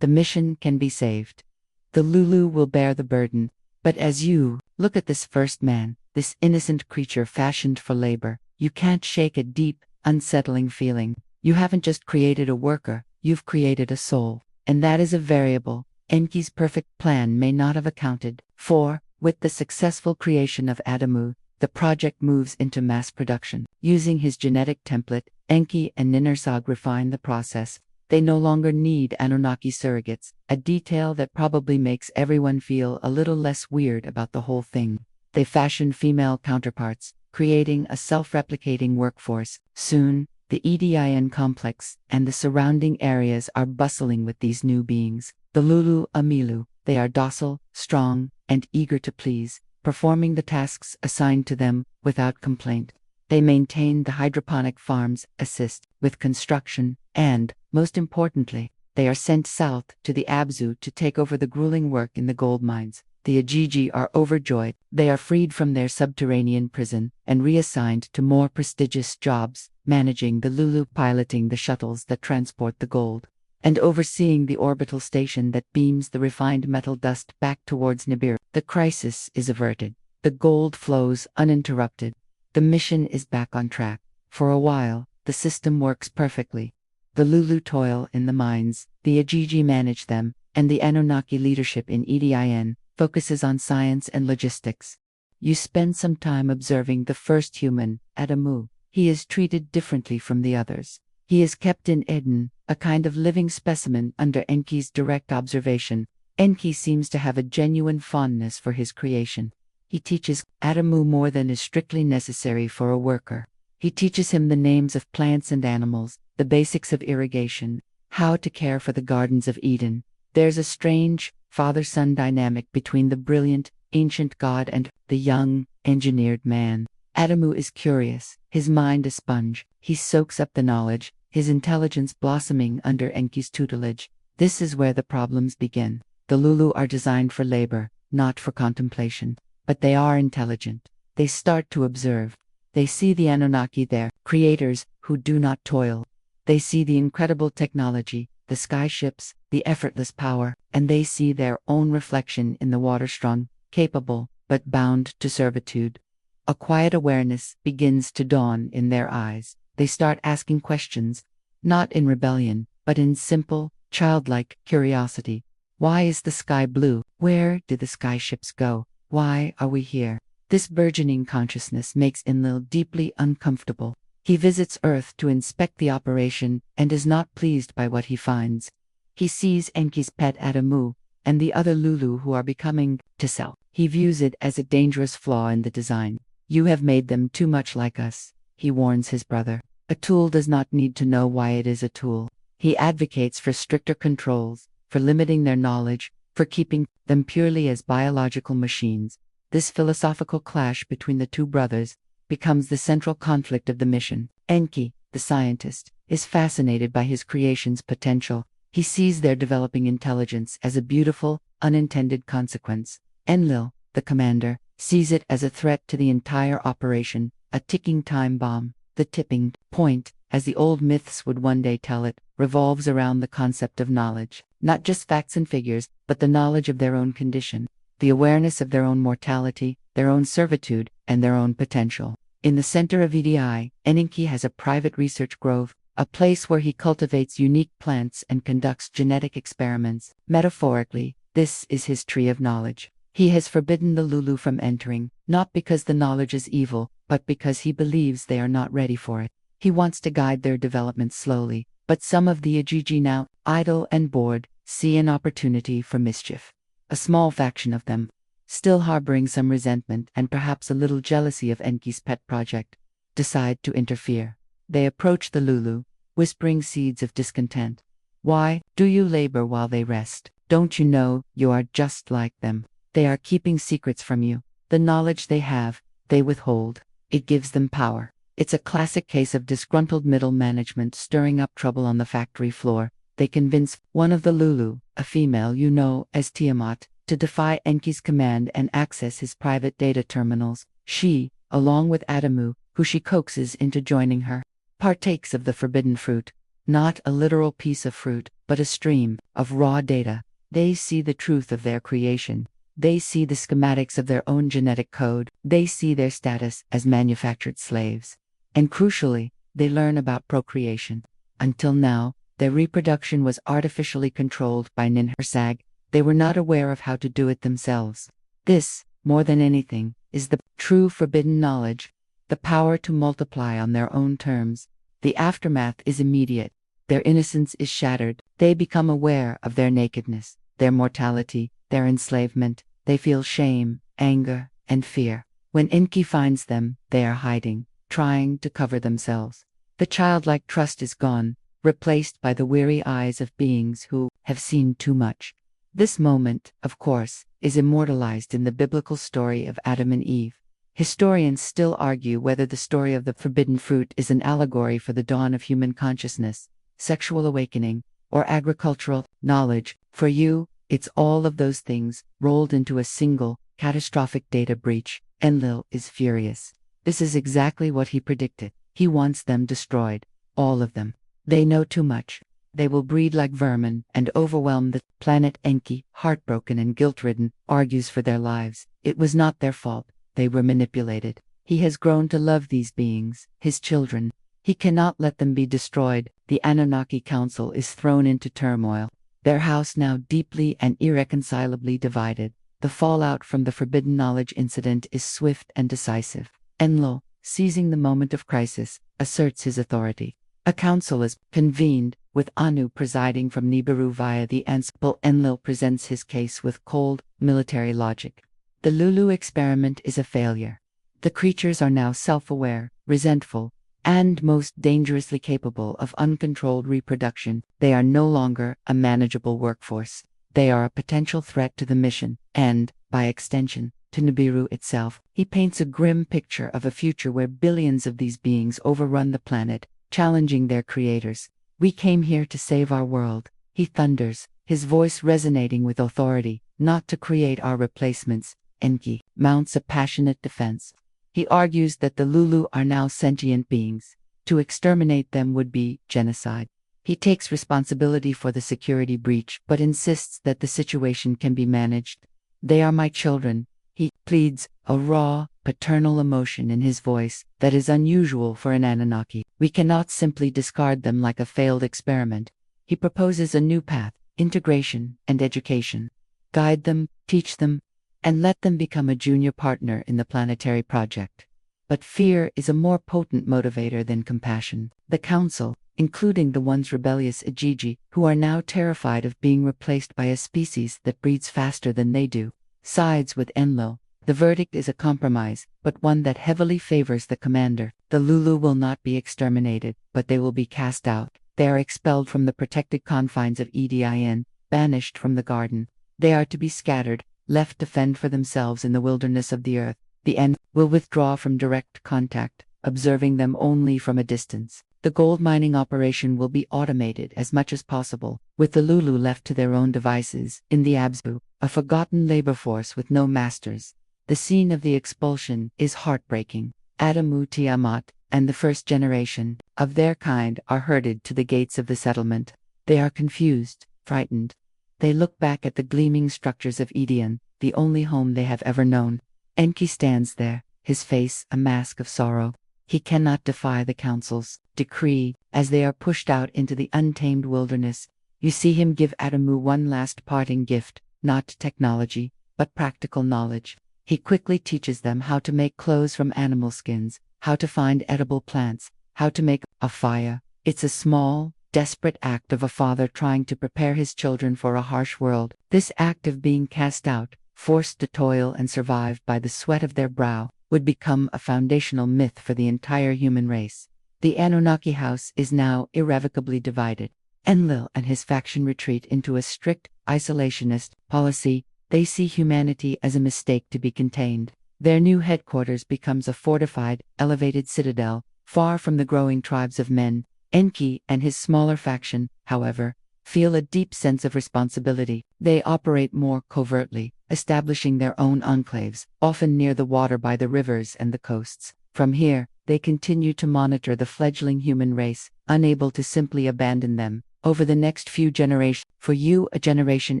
The mission can be saved. The Lulu will bear the burden. But as you look at this first man, this innocent creature fashioned for labor, you can't shake a deep, unsettling feeling. You haven't just created a worker, you've created a soul. And that is a variable Enki's perfect plan may not have accounted for. With the successful creation of Adamu, the project moves into mass production. Using his genetic template, Enki and Ninhursag refine the process. They no longer need Anunnaki surrogates, a detail that probably makes everyone feel a little less weird about the whole thing. They fashion female counterparts, creating a self-replicating workforce. Soon, the EDIN complex and the surrounding areas are bustling with these new beings. The Lulu Amilu, they are docile, strong, and eager to please, performing the tasks assigned to them without complaint. They maintain the hydroponic farms, assist with construction, and, most importantly, they are sent south to the Abzu to take over the grueling work in the gold mines. The Ajiji are overjoyed. They are freed from their subterranean prison and reassigned to more prestigious jobs, managing the Lulu, piloting the shuttles that transport the gold, and overseeing the orbital station that beams the refined metal dust back towards Nibiru. The crisis is averted. The gold flows uninterrupted. The mission is back on track. For a while, the system works perfectly. The Lulu toil in the mines, the Ajiji manage them, and the Anunnaki leadership in EDIN focuses on science and logistics. You spend some time observing the first human, Adamu. He is treated differently from the others. He is kept in Eden, a kind of living specimen under Enki's direct observation. Enki seems to have a genuine fondness for his creation. He teaches Adamu more than is strictly necessary for a worker. He teaches him the names of plants and animals, the basics of irrigation, how to care for the gardens of Eden. There's a strange father-son dynamic between the brilliant, ancient god and the young, engineered man. Adamu is curious, his mind a sponge. He soaks up the knowledge, his intelligence blossoming under Enki's tutelage. This is where the problems begin. The Lulu are designed for labor, not for contemplation. But they are intelligent. They start to observe. They see the Anunnaki there, creators who do not toil. They see the incredible technology, the sky ships, the effortless power, and they see their own reflection in the water-strong, capable, but bound to servitude. A quiet awareness begins to dawn in their eyes. They start asking questions, not in rebellion, but in simple, childlike curiosity. Why is the sky blue? Where do the sky ships go? Why are we here? This burgeoning consciousness makes Enlil deeply uncomfortable. He visits Earth to inspect the operation and is not pleased by what he finds. He sees Enki's pet Adamu and the other Lulu who are becoming Tisel. He views it as a dangerous flaw in the design. You have made them too much like us, he warns his brother. A tool does not need to know why it is a tool. He advocates for stricter controls, for limiting their knowledge, for keeping them purely as biological machines. This philosophical clash between the two brothers becomes the central conflict of the mission. Enki, the scientist, is fascinated by his creation's potential. He sees their developing intelligence as a beautiful, unintended consequence. Enlil, the commander, sees it as a threat to the entire operation, a ticking time bomb. The tipping point, as the old myths would one day tell it, revolves around the concept of knowledge. Not just facts and figures, but the knowledge of their own condition, the awareness of their own mortality, their own servitude, and their own potential. In the center of EDI, Enki has a private research grove, a place where he cultivates unique plants and conducts genetic experiments. Metaphorically, this is his tree of knowledge. He has forbidden the Lulu from entering, not because the knowledge is evil, but because he believes they are not ready for it. He wants to guide their development slowly, but some of the Ajiji, now idle and bored, see an opportunity for mischief. A small faction of them, still harboring some resentment and perhaps a little jealousy of Enki's pet project, decide to interfere. They approach the Lulu, whispering seeds of discontent. Why do you labor while they rest? Don't you know you are just like them? They are keeping secrets from you. The knowledge they have, they withhold. It gives them power. It's a classic case of disgruntled middle management stirring up trouble on the factory floor. They convince one of the Lulu, a female you know as Tiamat, to defy Enki's command and access his private data terminals. She, along with Adamu, who she coaxes into joining her, partakes of the forbidden fruit. Not a literal piece of fruit, but a stream of raw data. They see the truth of their creation. They see the schematics of their own genetic code. They see their status as manufactured slaves. And crucially, they learn about procreation. Until now, their reproduction was artificially controlled by Ninhursag. They were not aware of how to do it themselves. This, more than anything, is the true forbidden knowledge, the power to multiply on their own terms. The aftermath is immediate. Their innocence is shattered. They become aware of their nakedness, their mortality, their enslavement. They feel shame, anger, and fear. When Enki finds them, they are hiding, trying to cover themselves. The childlike trust is gone, replaced by the weary eyes of beings who have seen too much. This moment, of course, is immortalized in the biblical story of Adam and Eve. Historians still argue whether the story of the forbidden fruit is an allegory for the dawn of human consciousness, sexual awakening, or agricultural knowledge. For you, it's all of those things rolled into a single, catastrophic data breach. Enlil is furious. This is exactly what he predicted. He wants them destroyed. All of them. They know too much. They will breed like vermin and overwhelm the planet. Enki, heartbroken and guilt-ridden, argues for their lives. It was not their fault. they were manipulated. He has grown to love these beings, his children. He cannot let them be destroyed. The Anunnaki Council is thrown into turmoil, their house now deeply and irreconcilably divided. The fallout from the forbidden knowledge incident is swift and decisive. Enlil, seizing the moment of crisis, asserts his authority. A council is convened, with Anu presiding from Nibiru via the Ansible. Enlil presents his case with cold, military logic. The Lulu experiment is a failure. The creatures are now self-aware, resentful, and most dangerously capable of uncontrolled reproduction. They are no longer a manageable workforce. They are a potential threat to the mission, and, by extension, to Nibiru itself. He paints a grim picture of a future where billions of these beings overrun the planet, challenging their creators. "We came here to save our world," he thunders, his voice resonating with authority, "not to create our replacements." Enki mounts a passionate defense. He argues that the Lulu are now sentient beings. To exterminate them would be genocide. He takes responsibility for the security breach but insists that the situation can be managed. "They are my children," he pleads, a raw, paternal emotion in his voice that is unusual for an Anunnaki. "We cannot simply discard them like a failed experiment." He proposes a new path: integration and education. Guide them, teach them, and let them become a junior partner in the planetary project. But fear is a more potent motivator than compassion. The Council, including the once rebellious Igigi, who are now terrified of being replaced by a species that breeds faster than they do, sides with Enlil. The verdict is a compromise, but one that heavily favors the commander. The Lulu will not be exterminated, but they will be cast out. They are expelled from the protected confines of Edin, banished from the garden. They are to be scattered, left to fend for themselves in the wilderness of the earth. The N will withdraw from direct contact, observing them only from a distance. The gold mining operation will be automated as much as possible, with the Lulu left to their own devices. In the Abzu, a forgotten labor force with no masters. The scene of the expulsion is heartbreaking. Adamu Tiamat and the first generation of their kind are herded to the gates of the settlement. They are confused, frightened. They look back at the gleaming structures of Edion, the only home they have ever known. Enki stands there, his face a mask of sorrow. He cannot defy the Council's decree as they are pushed out into the untamed wilderness. You see him give Adamu one last parting gift, not technology, but practical knowledge. He quickly teaches them how to make clothes from animal skins, how to find edible plants, how to make a fire. It's a small, desperate act of a father trying to prepare his children for a harsh world. This act of being cast out, forced to toil and survive by the sweat of their brow, would become a foundational myth for the entire human race. The Anunnaki house is now irrevocably divided. Enlil and his faction retreat into a strict, isolationist policy. They see humanity as a mistake to be contained. Their new headquarters becomes a fortified, elevated citadel, far from the growing tribes of men. Enki and his smaller faction, however, feel a deep sense of responsibility. They operate more covertly, establishing their own enclaves, often near the water by the rivers and the coasts. From here, they continue to monitor the fledgling human race, unable to simply abandon them. Over the next few generations, for you, a generation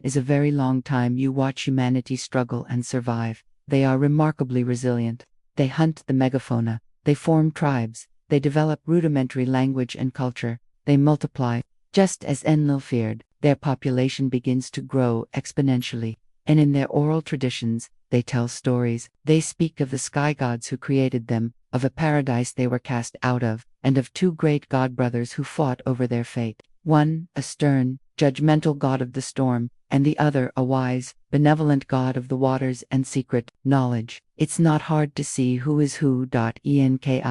is a very long time. You watch humanity struggle and survive. They are remarkably resilient. They hunt the megafauna. They form tribes. They develop rudimentary language and culture. They multiply. Just as Enlil feared, their population begins to grow exponentially. And in their oral traditions, they tell stories. They speak of the sky gods who created them, of a paradise they were cast out of, and of two great god-brothers who fought over their fate. One, a stern, judgmental god of the storm, and the other a wise, benevolent god of the waters and secret knowledge. It's not hard to see who is who. Enki,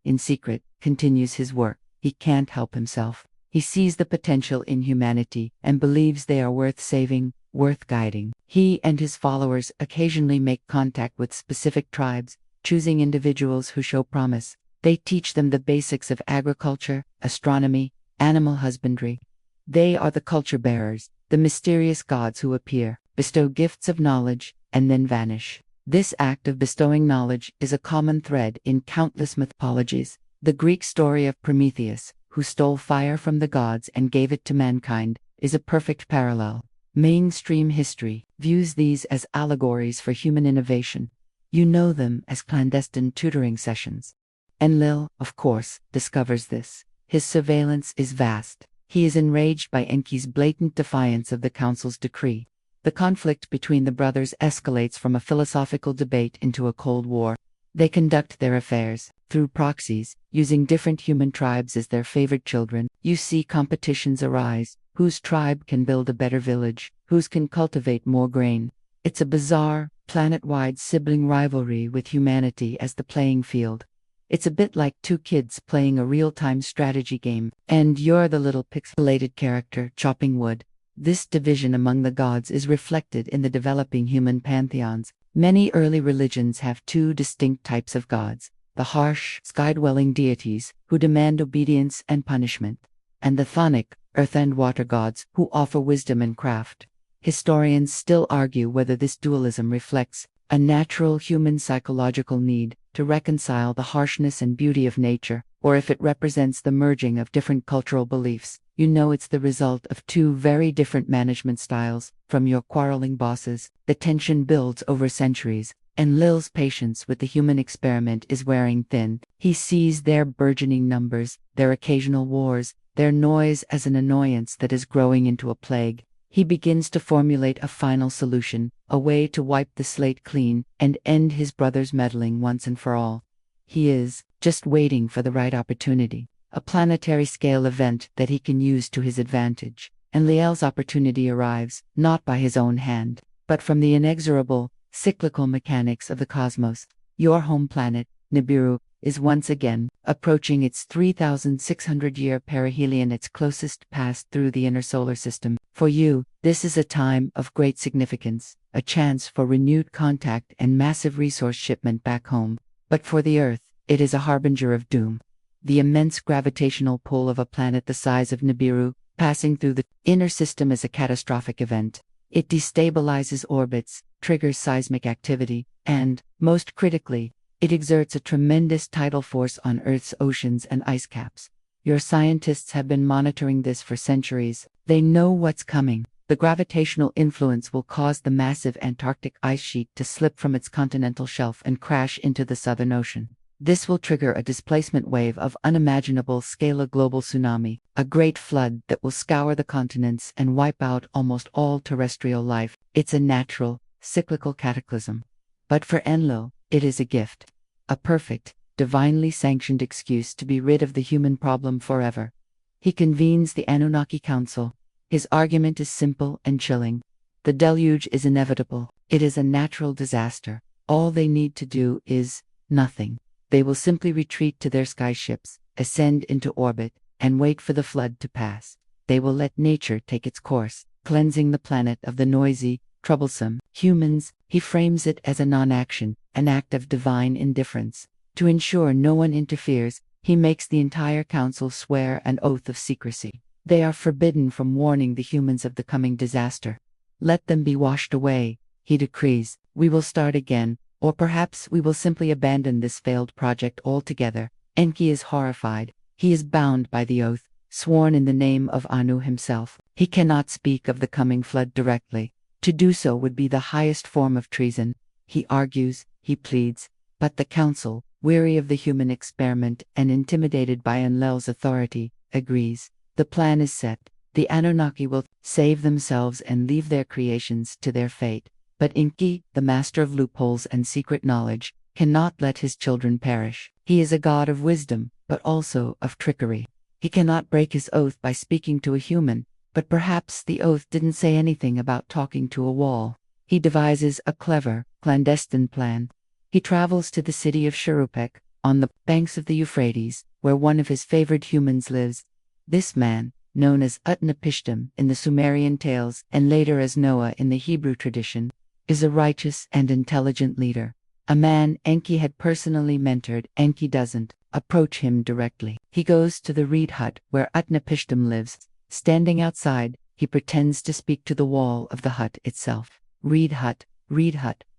in secret, continues his work. He can't help himself. He sees the potential in humanity and believes they are worth saving, worth guiding. He and his followers occasionally make contact with specific tribes, choosing individuals who show promise. They teach them the basics of agriculture, astronomy, animal husbandry. They are the culture bearers, the mysterious gods who appear, bestow gifts of knowledge, and then vanish. This act of bestowing knowledge is a common thread in countless mythologies. The Greek story of Prometheus, who stole fire from the gods and gave it to mankind, is a perfect parallel. Mainstream history views these as allegories for human innovation. You know them as clandestine tutoring sessions. Enlil, of course, discovers this. His surveillance is vast. He is enraged by Enki's blatant defiance of the council's decree. The conflict between the brothers escalates from a philosophical debate into a cold war. They conduct their affairs through proxies, using different human tribes as their favored children. You see competitions arise. Whose tribe can build a better village? Whose can cultivate more grain? It's a bizarre, planet-wide sibling rivalry with humanity as the playing field. It's a bit like two kids playing a real-time strategy game, and you're the little pixelated character chopping wood. This division among the gods is reflected in the developing human pantheons. Many early religions have two distinct types of gods: the harsh, sky-dwelling deities, who demand obedience and punishment, and the chthonic, earth and water gods, who offer wisdom and craft. Historians still argue whether this dualism reflects a natural human psychological need to reconcile the harshness and beauty of nature, or if it represents the merging of different cultural beliefs. You know it's the result of two very different management styles. From your quarreling bosses, the tension builds over centuries, and Lil's patience with the human experiment is wearing thin. He sees their burgeoning numbers, their occasional wars, their noise as an annoyance that is growing into a plague. He begins to formulate a final solution, a way to wipe the slate clean and end his brother's meddling once and for all. He is just waiting for the right opportunity, a planetary-scale event that he can use to his advantage. And Liel's opportunity arrives, not by his own hand, but from the inexorable, cyclical mechanics of the cosmos. Your home planet, Nibiru, is once again approaching its 3,600-year perihelion, its closest pass through the inner solar system. For you, this is a time of great significance, a chance for renewed contact and massive resource shipment back home. But for the Earth, it is a harbinger of doom. The immense gravitational pull of a planet the size of Nibiru, passing through the inner system, is a catastrophic event. It destabilizes orbits, triggers seismic activity, and, most critically, it exerts a tremendous tidal force on Earth's oceans and ice caps. Your scientists have been monitoring this for centuries. They know what's coming. The gravitational influence will cause the massive Antarctic ice sheet to slip from its continental shelf and crash into the Southern Ocean. This will trigger a displacement wave of unimaginable scale, a global tsunami, a great flood that will scour the continents and wipe out almost all terrestrial life. It's a natural, cyclical cataclysm. But for Enlil, it is a gift. A perfect, divinely sanctioned excuse to be rid of the human problem forever. He convenes the Anunnaki Council. His argument is simple and chilling. The deluge is inevitable. It is a natural disaster. All they need to do is nothing. They will simply retreat to their skyships, ascend into orbit, and wait for the flood to pass. They will let nature take its course, cleansing the planet of the noisy, troublesome humans. He frames it as a non-action, an act of divine indifference. To ensure no one interferes, he makes the entire council swear an oath of secrecy. They are forbidden from warning the humans of the coming disaster. Let them be washed away, he decrees. We will start again. Or perhaps we will simply abandon this failed project altogether. Enki is horrified. He is bound by the oath, sworn in the name of Anu himself. He cannot speak of the coming flood directly. To do so would be the highest form of treason. He argues, he pleads, but the council, weary of the human experiment and intimidated by Enlil's authority, agrees. The plan is set. The Anunnaki will save themselves and leave their creations to their fate. But Enki, the master of loopholes and secret knowledge, cannot let his children perish. He is a god of wisdom, but also of trickery. He cannot break his oath by speaking to a human, but perhaps the oath didn't say anything about talking to a wall. He devises a clever, clandestine plan. He travels to the city of Shuruppak, on the banks of the Euphrates, where one of his favored humans lives. This man, known as Utnapishtim in the Sumerian tales and later as Noah in the Hebrew tradition, is a righteous and intelligent leader. A man Enki had personally mentored. Enki doesn't approach him directly. He goes to the reed hut where Utnapishtim lives. Standing outside, he pretends to speak to the wall of the hut itself. Reed hut,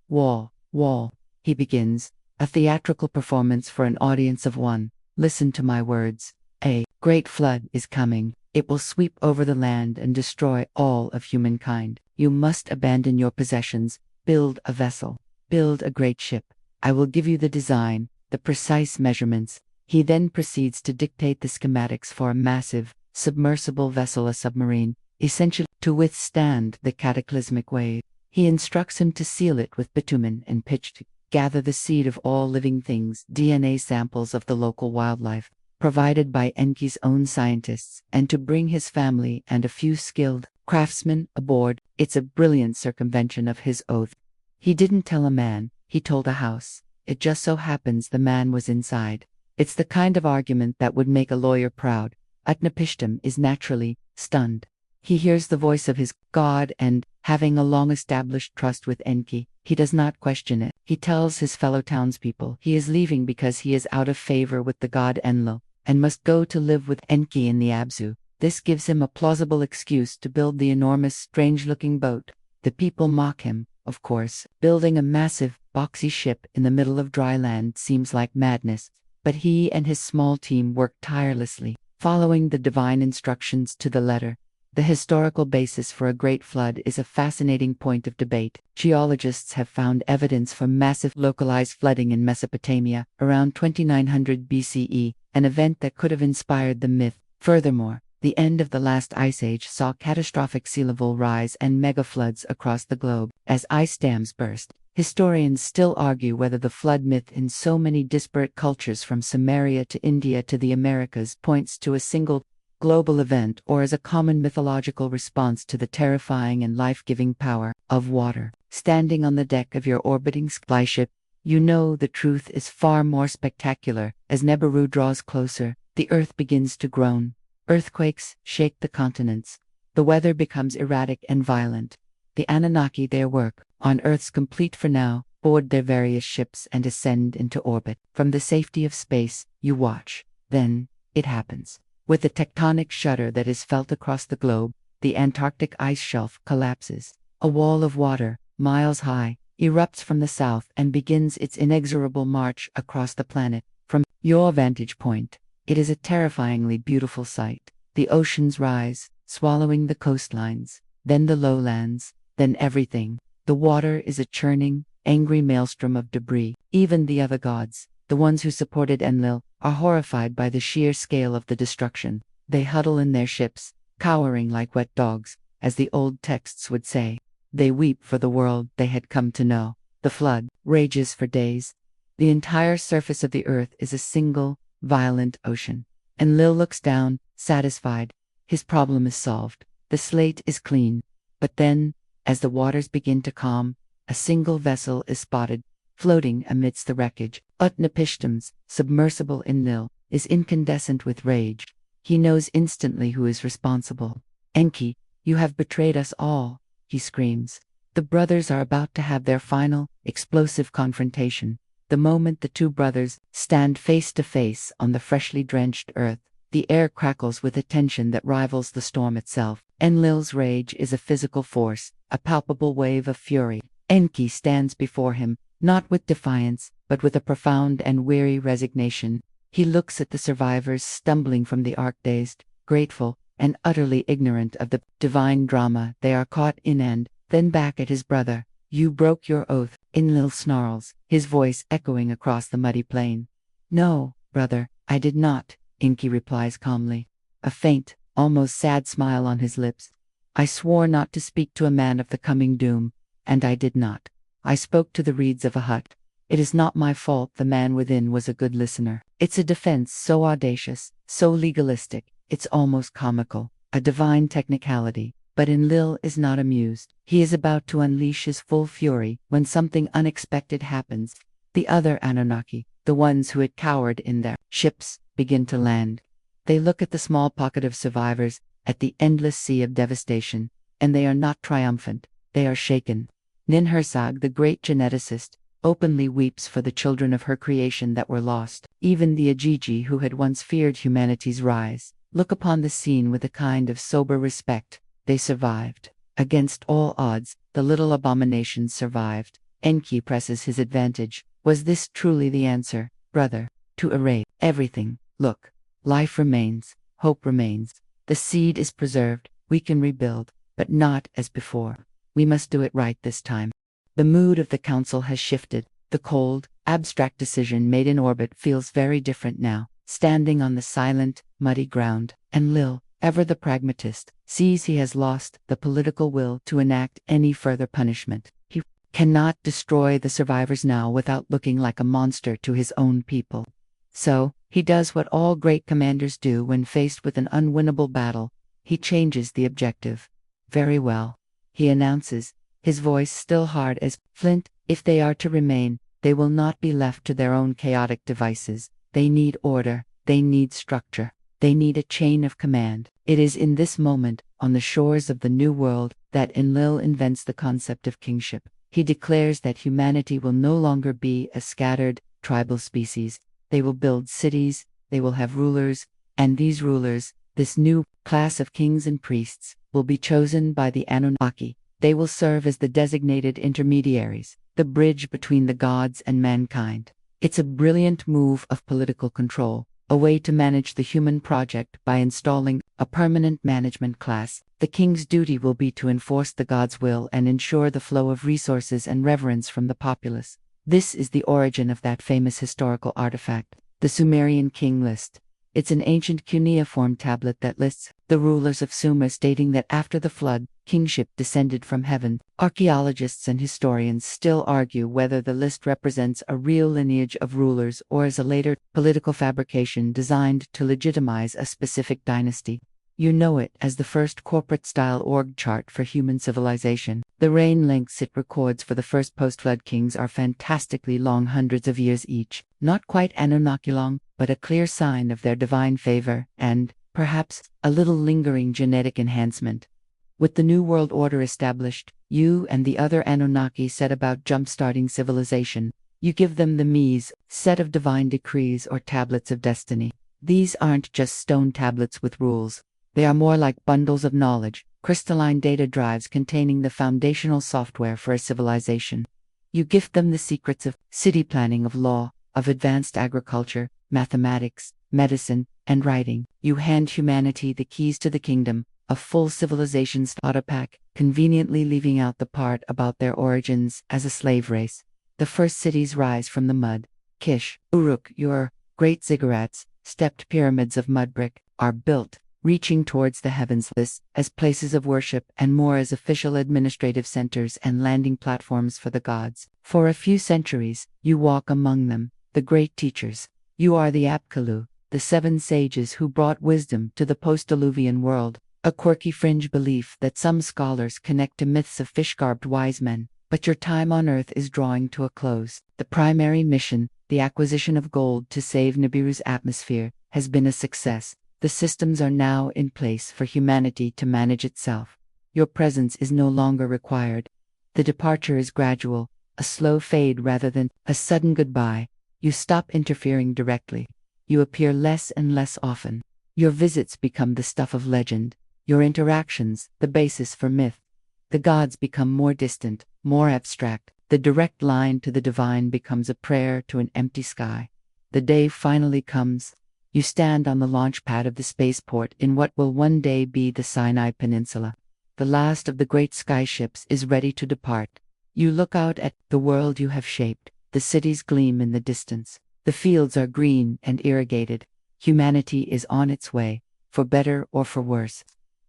wall, wall. He begins, a theatrical performance for an audience of one. Listen to my words. A great flood is coming. It will sweep over the land and destroy all of humankind. You must abandon your possessions, build a vessel, build a great ship, I will give you the design, the precise measurements. He then proceeds to dictate the schematics for a massive, submersible vessel, a submarine, essentially to withstand the cataclysmic wave. He instructs him to seal it with bitumen and pitch, to gather the seed of all living things, DNA samples of the local wildlife, provided by Enki's own scientists, and to bring his family and a few skilled craftsmen aboard. It's a brilliant circumvention of his oath. He didn't tell a man, he told a house. It just so happens the man was inside. It's the kind of argument that would make a lawyer proud. Utnapishtim is naturally stunned. He hears the voice of his God, and, having a long-established trust with Enki, he does not question it. He tells his fellow townspeople he is leaving because he is out of favor with the god Enlil, and must go to live with Enki in the Abzu. This gives him a plausible excuse to build the enormous, strange-looking boat. The people mock him, of course. Building a massive, boxy ship in the middle of dry land seems like madness, but he and his small team work tirelessly, following the divine instructions to the letter. The historical basis for a great flood is a fascinating point of debate. Geologists have found evidence for massive localized flooding in Mesopotamia around 2900 BCE, an event that could have inspired the myth. Furthermore, the end of the last ice age saw catastrophic sea level rise and megafloods across the globe. As ice dams burst, historians still argue whether the flood myth in so many disparate cultures from Sumeria to India to the Americas points to a single global event or as a common mythological response to the terrifying and life-giving power of water. Standing on the deck of your orbiting spaceship, you know the truth is far more spectacular. As Nibiru draws closer, the earth begins to groan. Earthquakes shake the continents. The weather becomes erratic and violent. The Anunnaki, their work, on Earth's complete for now, board their various ships and ascend into orbit. From the safety of space, you watch. Then, it happens. With the tectonic shudder that is felt across the globe, the Antarctic ice shelf collapses. A wall of water, miles high, erupts from the south and begins its inexorable march across the planet. From your vantage point, it is a terrifyingly beautiful sight. The oceans rise, swallowing the coastlines, then the lowlands, then everything. The water is a churning, angry maelstrom of debris. Even the other gods, the ones who supported Enlil, are horrified by the sheer scale of the destruction. They huddle in their ships, cowering like wet dogs, as the old texts would say. They weep for the world they had come to know. The flood rages for days. The entire surface of the earth is a single, violent ocean. Enlil looks down, satisfied. His problem is solved. The slate is clean. But then, as the waters begin to calm, a single vessel is spotted, floating amidst the wreckage. Utnapishtim's submersible Enlil is incandescent with rage. He knows instantly who is responsible. Enki, you have betrayed us all, he screams. The brothers are about to have their final, explosive confrontation. The moment the two brothers stand face to face on the freshly drenched earth, the air crackles with a tension that rivals the storm itself. Enlil's rage is a physical force, a palpable wave of fury. Enki stands before him, not with defiance, but with a profound and weary resignation. He looks at the survivors stumbling from the ark, dazed, grateful, and utterly ignorant of the divine drama they are caught in, and then back at his brother. You broke your oath, Enlil snarls, his voice echoing across the muddy plain. No, brother, I did not, Enki replies calmly, a faint, almost sad smile on his lips. I swore not to speak to a man of the coming doom, and I did not. I spoke to the reeds of a hut. It is not my fault the man within was a good listener. It's a defense so audacious, so legalistic, it's almost comical, a divine technicality. But Enlil is not amused. He is about to unleash his full fury when something unexpected happens. The other Anunnaki, the ones who had cowered in their ships, begin to land. They look at the small pocket of survivors, at the endless sea of devastation, and they are not triumphant, they are shaken. Ninhursag, the great geneticist, openly weeps for the children of her creation that were lost. Even the Ajiji, who had once feared humanity's rise, look upon the scene with a kind of sober respect. They survived. Against all odds, the little abominations survived. Enki presses his advantage. Was this truly the answer, brother? To erase everything. Look, life remains, hope remains. The seed is preserved, we can rebuild, but not as before. We must do it right this time. The mood of the council has shifted. The cold, abstract decision made in orbit feels very different now, standing on the silent, muddy ground, and Lil, ever the pragmatist, sees he has lost the political will to enact any further punishment. He cannot destroy the survivors now without looking like a monster to his own people. So, he does what all great commanders do when faced with an unwinnable battle. He changes the objective. Very well, he announces, his voice still hard as flint, if they are to remain, they will not be left to their own chaotic devices. They need order, they need structure, they need a chain of command. It is in this moment, on the shores of the New World, that Enlil invents the concept of kingship. He declares that humanity will no longer be a scattered, tribal species. They will build cities, they will have rulers, and these rulers, this new class of kings and priests, will be chosen by the Anunnaki. They will serve as the designated intermediaries, the bridge between the gods and mankind. It's a brilliant move of political control, a way to manage the human project by installing a permanent management class. The king's duty will be to enforce the god's will and ensure the flow of resources and reverence from the populace. This is the origin of that famous historical artifact, the Sumerian king list. It's an ancient cuneiform tablet that lists the rulers of Sumer, stating that after the flood, kingship descended from heaven. Archaeologists and historians still argue whether the list represents a real lineage of rulers or is a later political fabrication designed to legitimize a specific dynasty. You know it as the first corporate-style org chart for human civilization. The reign lengths it records for the first post-flood kings are fantastically long, hundreds of years each. Not quite Anunnaki long, but a clear sign of their divine favor and, perhaps, a little lingering genetic enhancement. With the New World Order established, you and the other Anunnaki set about jump-starting civilization. You give them the Mies, set of divine decrees or tablets of destiny. These aren't just stone tablets with rules. They are more like bundles of knowledge, crystalline data drives containing the foundational software for a civilization. You gift them the secrets of city planning, of law, of advanced agriculture, mathematics, medicine, and writing. You hand humanity the keys to the kingdom, a full civilization's starter pack, conveniently leaving out the part about their origins as a slave race. The first cities rise from the mud. Kish, Uruk, your great ziggurats, stepped pyramids of mud brick, are built, reaching towards the heavens, less as places of worship and more as official administrative centers and landing platforms for the gods. For a few centuries, you walk among them, the great teachers. You are the Apkallu, the seven sages who brought wisdom to the post-Diluvian world, a quirky fringe belief that some scholars connect to myths of fish-garbed wise men. But your time on Earth is drawing to a close. The primary mission, the acquisition of gold to save Nibiru's atmosphere, has been a success. The systems are now in place for humanity to manage itself. Your presence is no longer required. The departure is gradual, a slow fade rather than a sudden goodbye. You stop interfering directly. You appear less and less often. Your visits become the stuff of legend. Your interactions, the basis for myth. The gods become more distant, more abstract. The direct line to the divine becomes a prayer to an empty sky. The day finally comes. You stand on the launch pad of the spaceport in what will one day be the Sinai Peninsula. The last of the great skyships is ready to depart. You look out at the world you have shaped. The cities gleam in the distance. The fields are green and irrigated. Humanity is on its way, for better or for worse.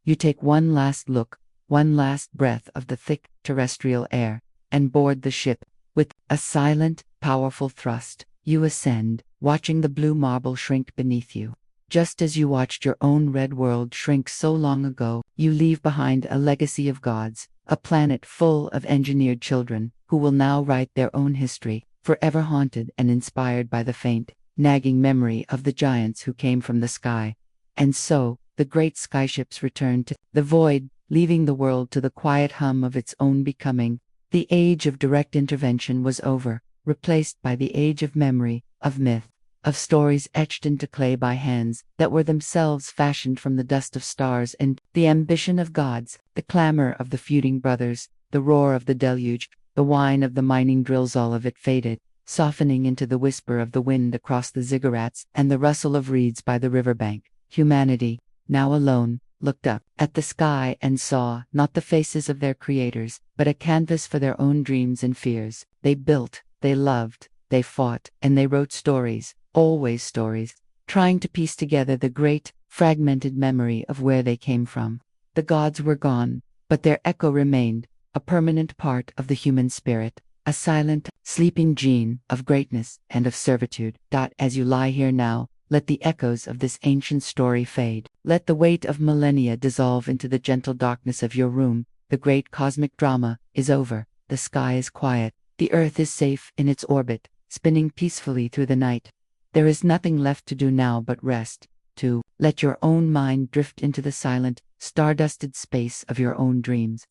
You take one last look, one last breath of the thick terrestrial air, and board the ship. With a silent, powerful thrust, you ascend, watching the blue marble shrink beneath you. Just as you watched your own red world shrink so long ago, you leave behind a legacy of gods, a planet full of engineered children, who will now write their own history, forever haunted and inspired by the faint, nagging memory of the giants who came from the sky. And so, the great skyships return to the void, leaving the world to the quiet hum of its own becoming. The age of direct intervention was over, replaced by the age of memory, of myth, of stories etched into clay by hands that were themselves fashioned from the dust of stars, and the ambition of gods, the clamor of the feuding brothers, the roar of the deluge, the whine of the mining drills, all of it faded, softening into the whisper of the wind across the ziggurats and the rustle of reeds by the riverbank. Humanity, now alone, looked up at the sky and saw not the faces of their creators, but a canvas for their own dreams and fears. They built, they loved, they fought, and they wrote stories, always stories, trying to piece together the great, fragmented memory of where they came from. The gods were gone, but their echo remained, a permanent part of the human spirit, a silent, sleeping gene of greatness and of servitude. As you lie here now, let the echoes of this ancient story fade. Let the weight of millennia dissolve into the gentle darkness of your room. The great cosmic drama is over. The sky is quiet. The earth is safe in its orbit, spinning peacefully through the night. There is nothing left to do now but rest, to let your own mind drift into the silent, stardusted space of your own dreams,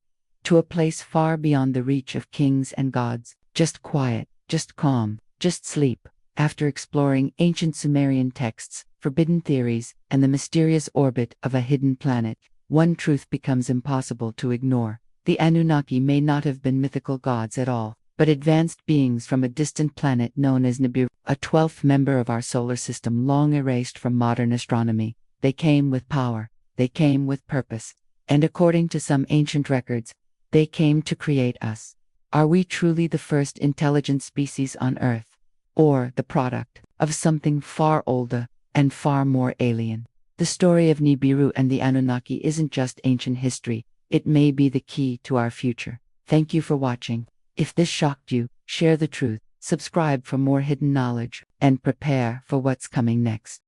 to a place far beyond the reach of kings and gods. Just quiet, just calm, just sleep. After exploring ancient Sumerian texts, forbidden theories, and the mysterious orbit of a hidden planet, one truth becomes impossible to ignore. The Anunnaki may not have been mythical gods at all, but advanced beings from a distant planet known as Nibiru, a 12th member of our solar system long erased from modern astronomy. They came with power, they came with purpose, and according to some ancient records, they came to create us. Are we truly the first intelligent species on Earth, or the product of something far older and far more alien? The story of Nibiru and the Anunnaki isn't just ancient history, it may be the key to our future. Thank you for watching. If this shocked you, share the truth, subscribe for more hidden knowledge, and prepare for what's coming next.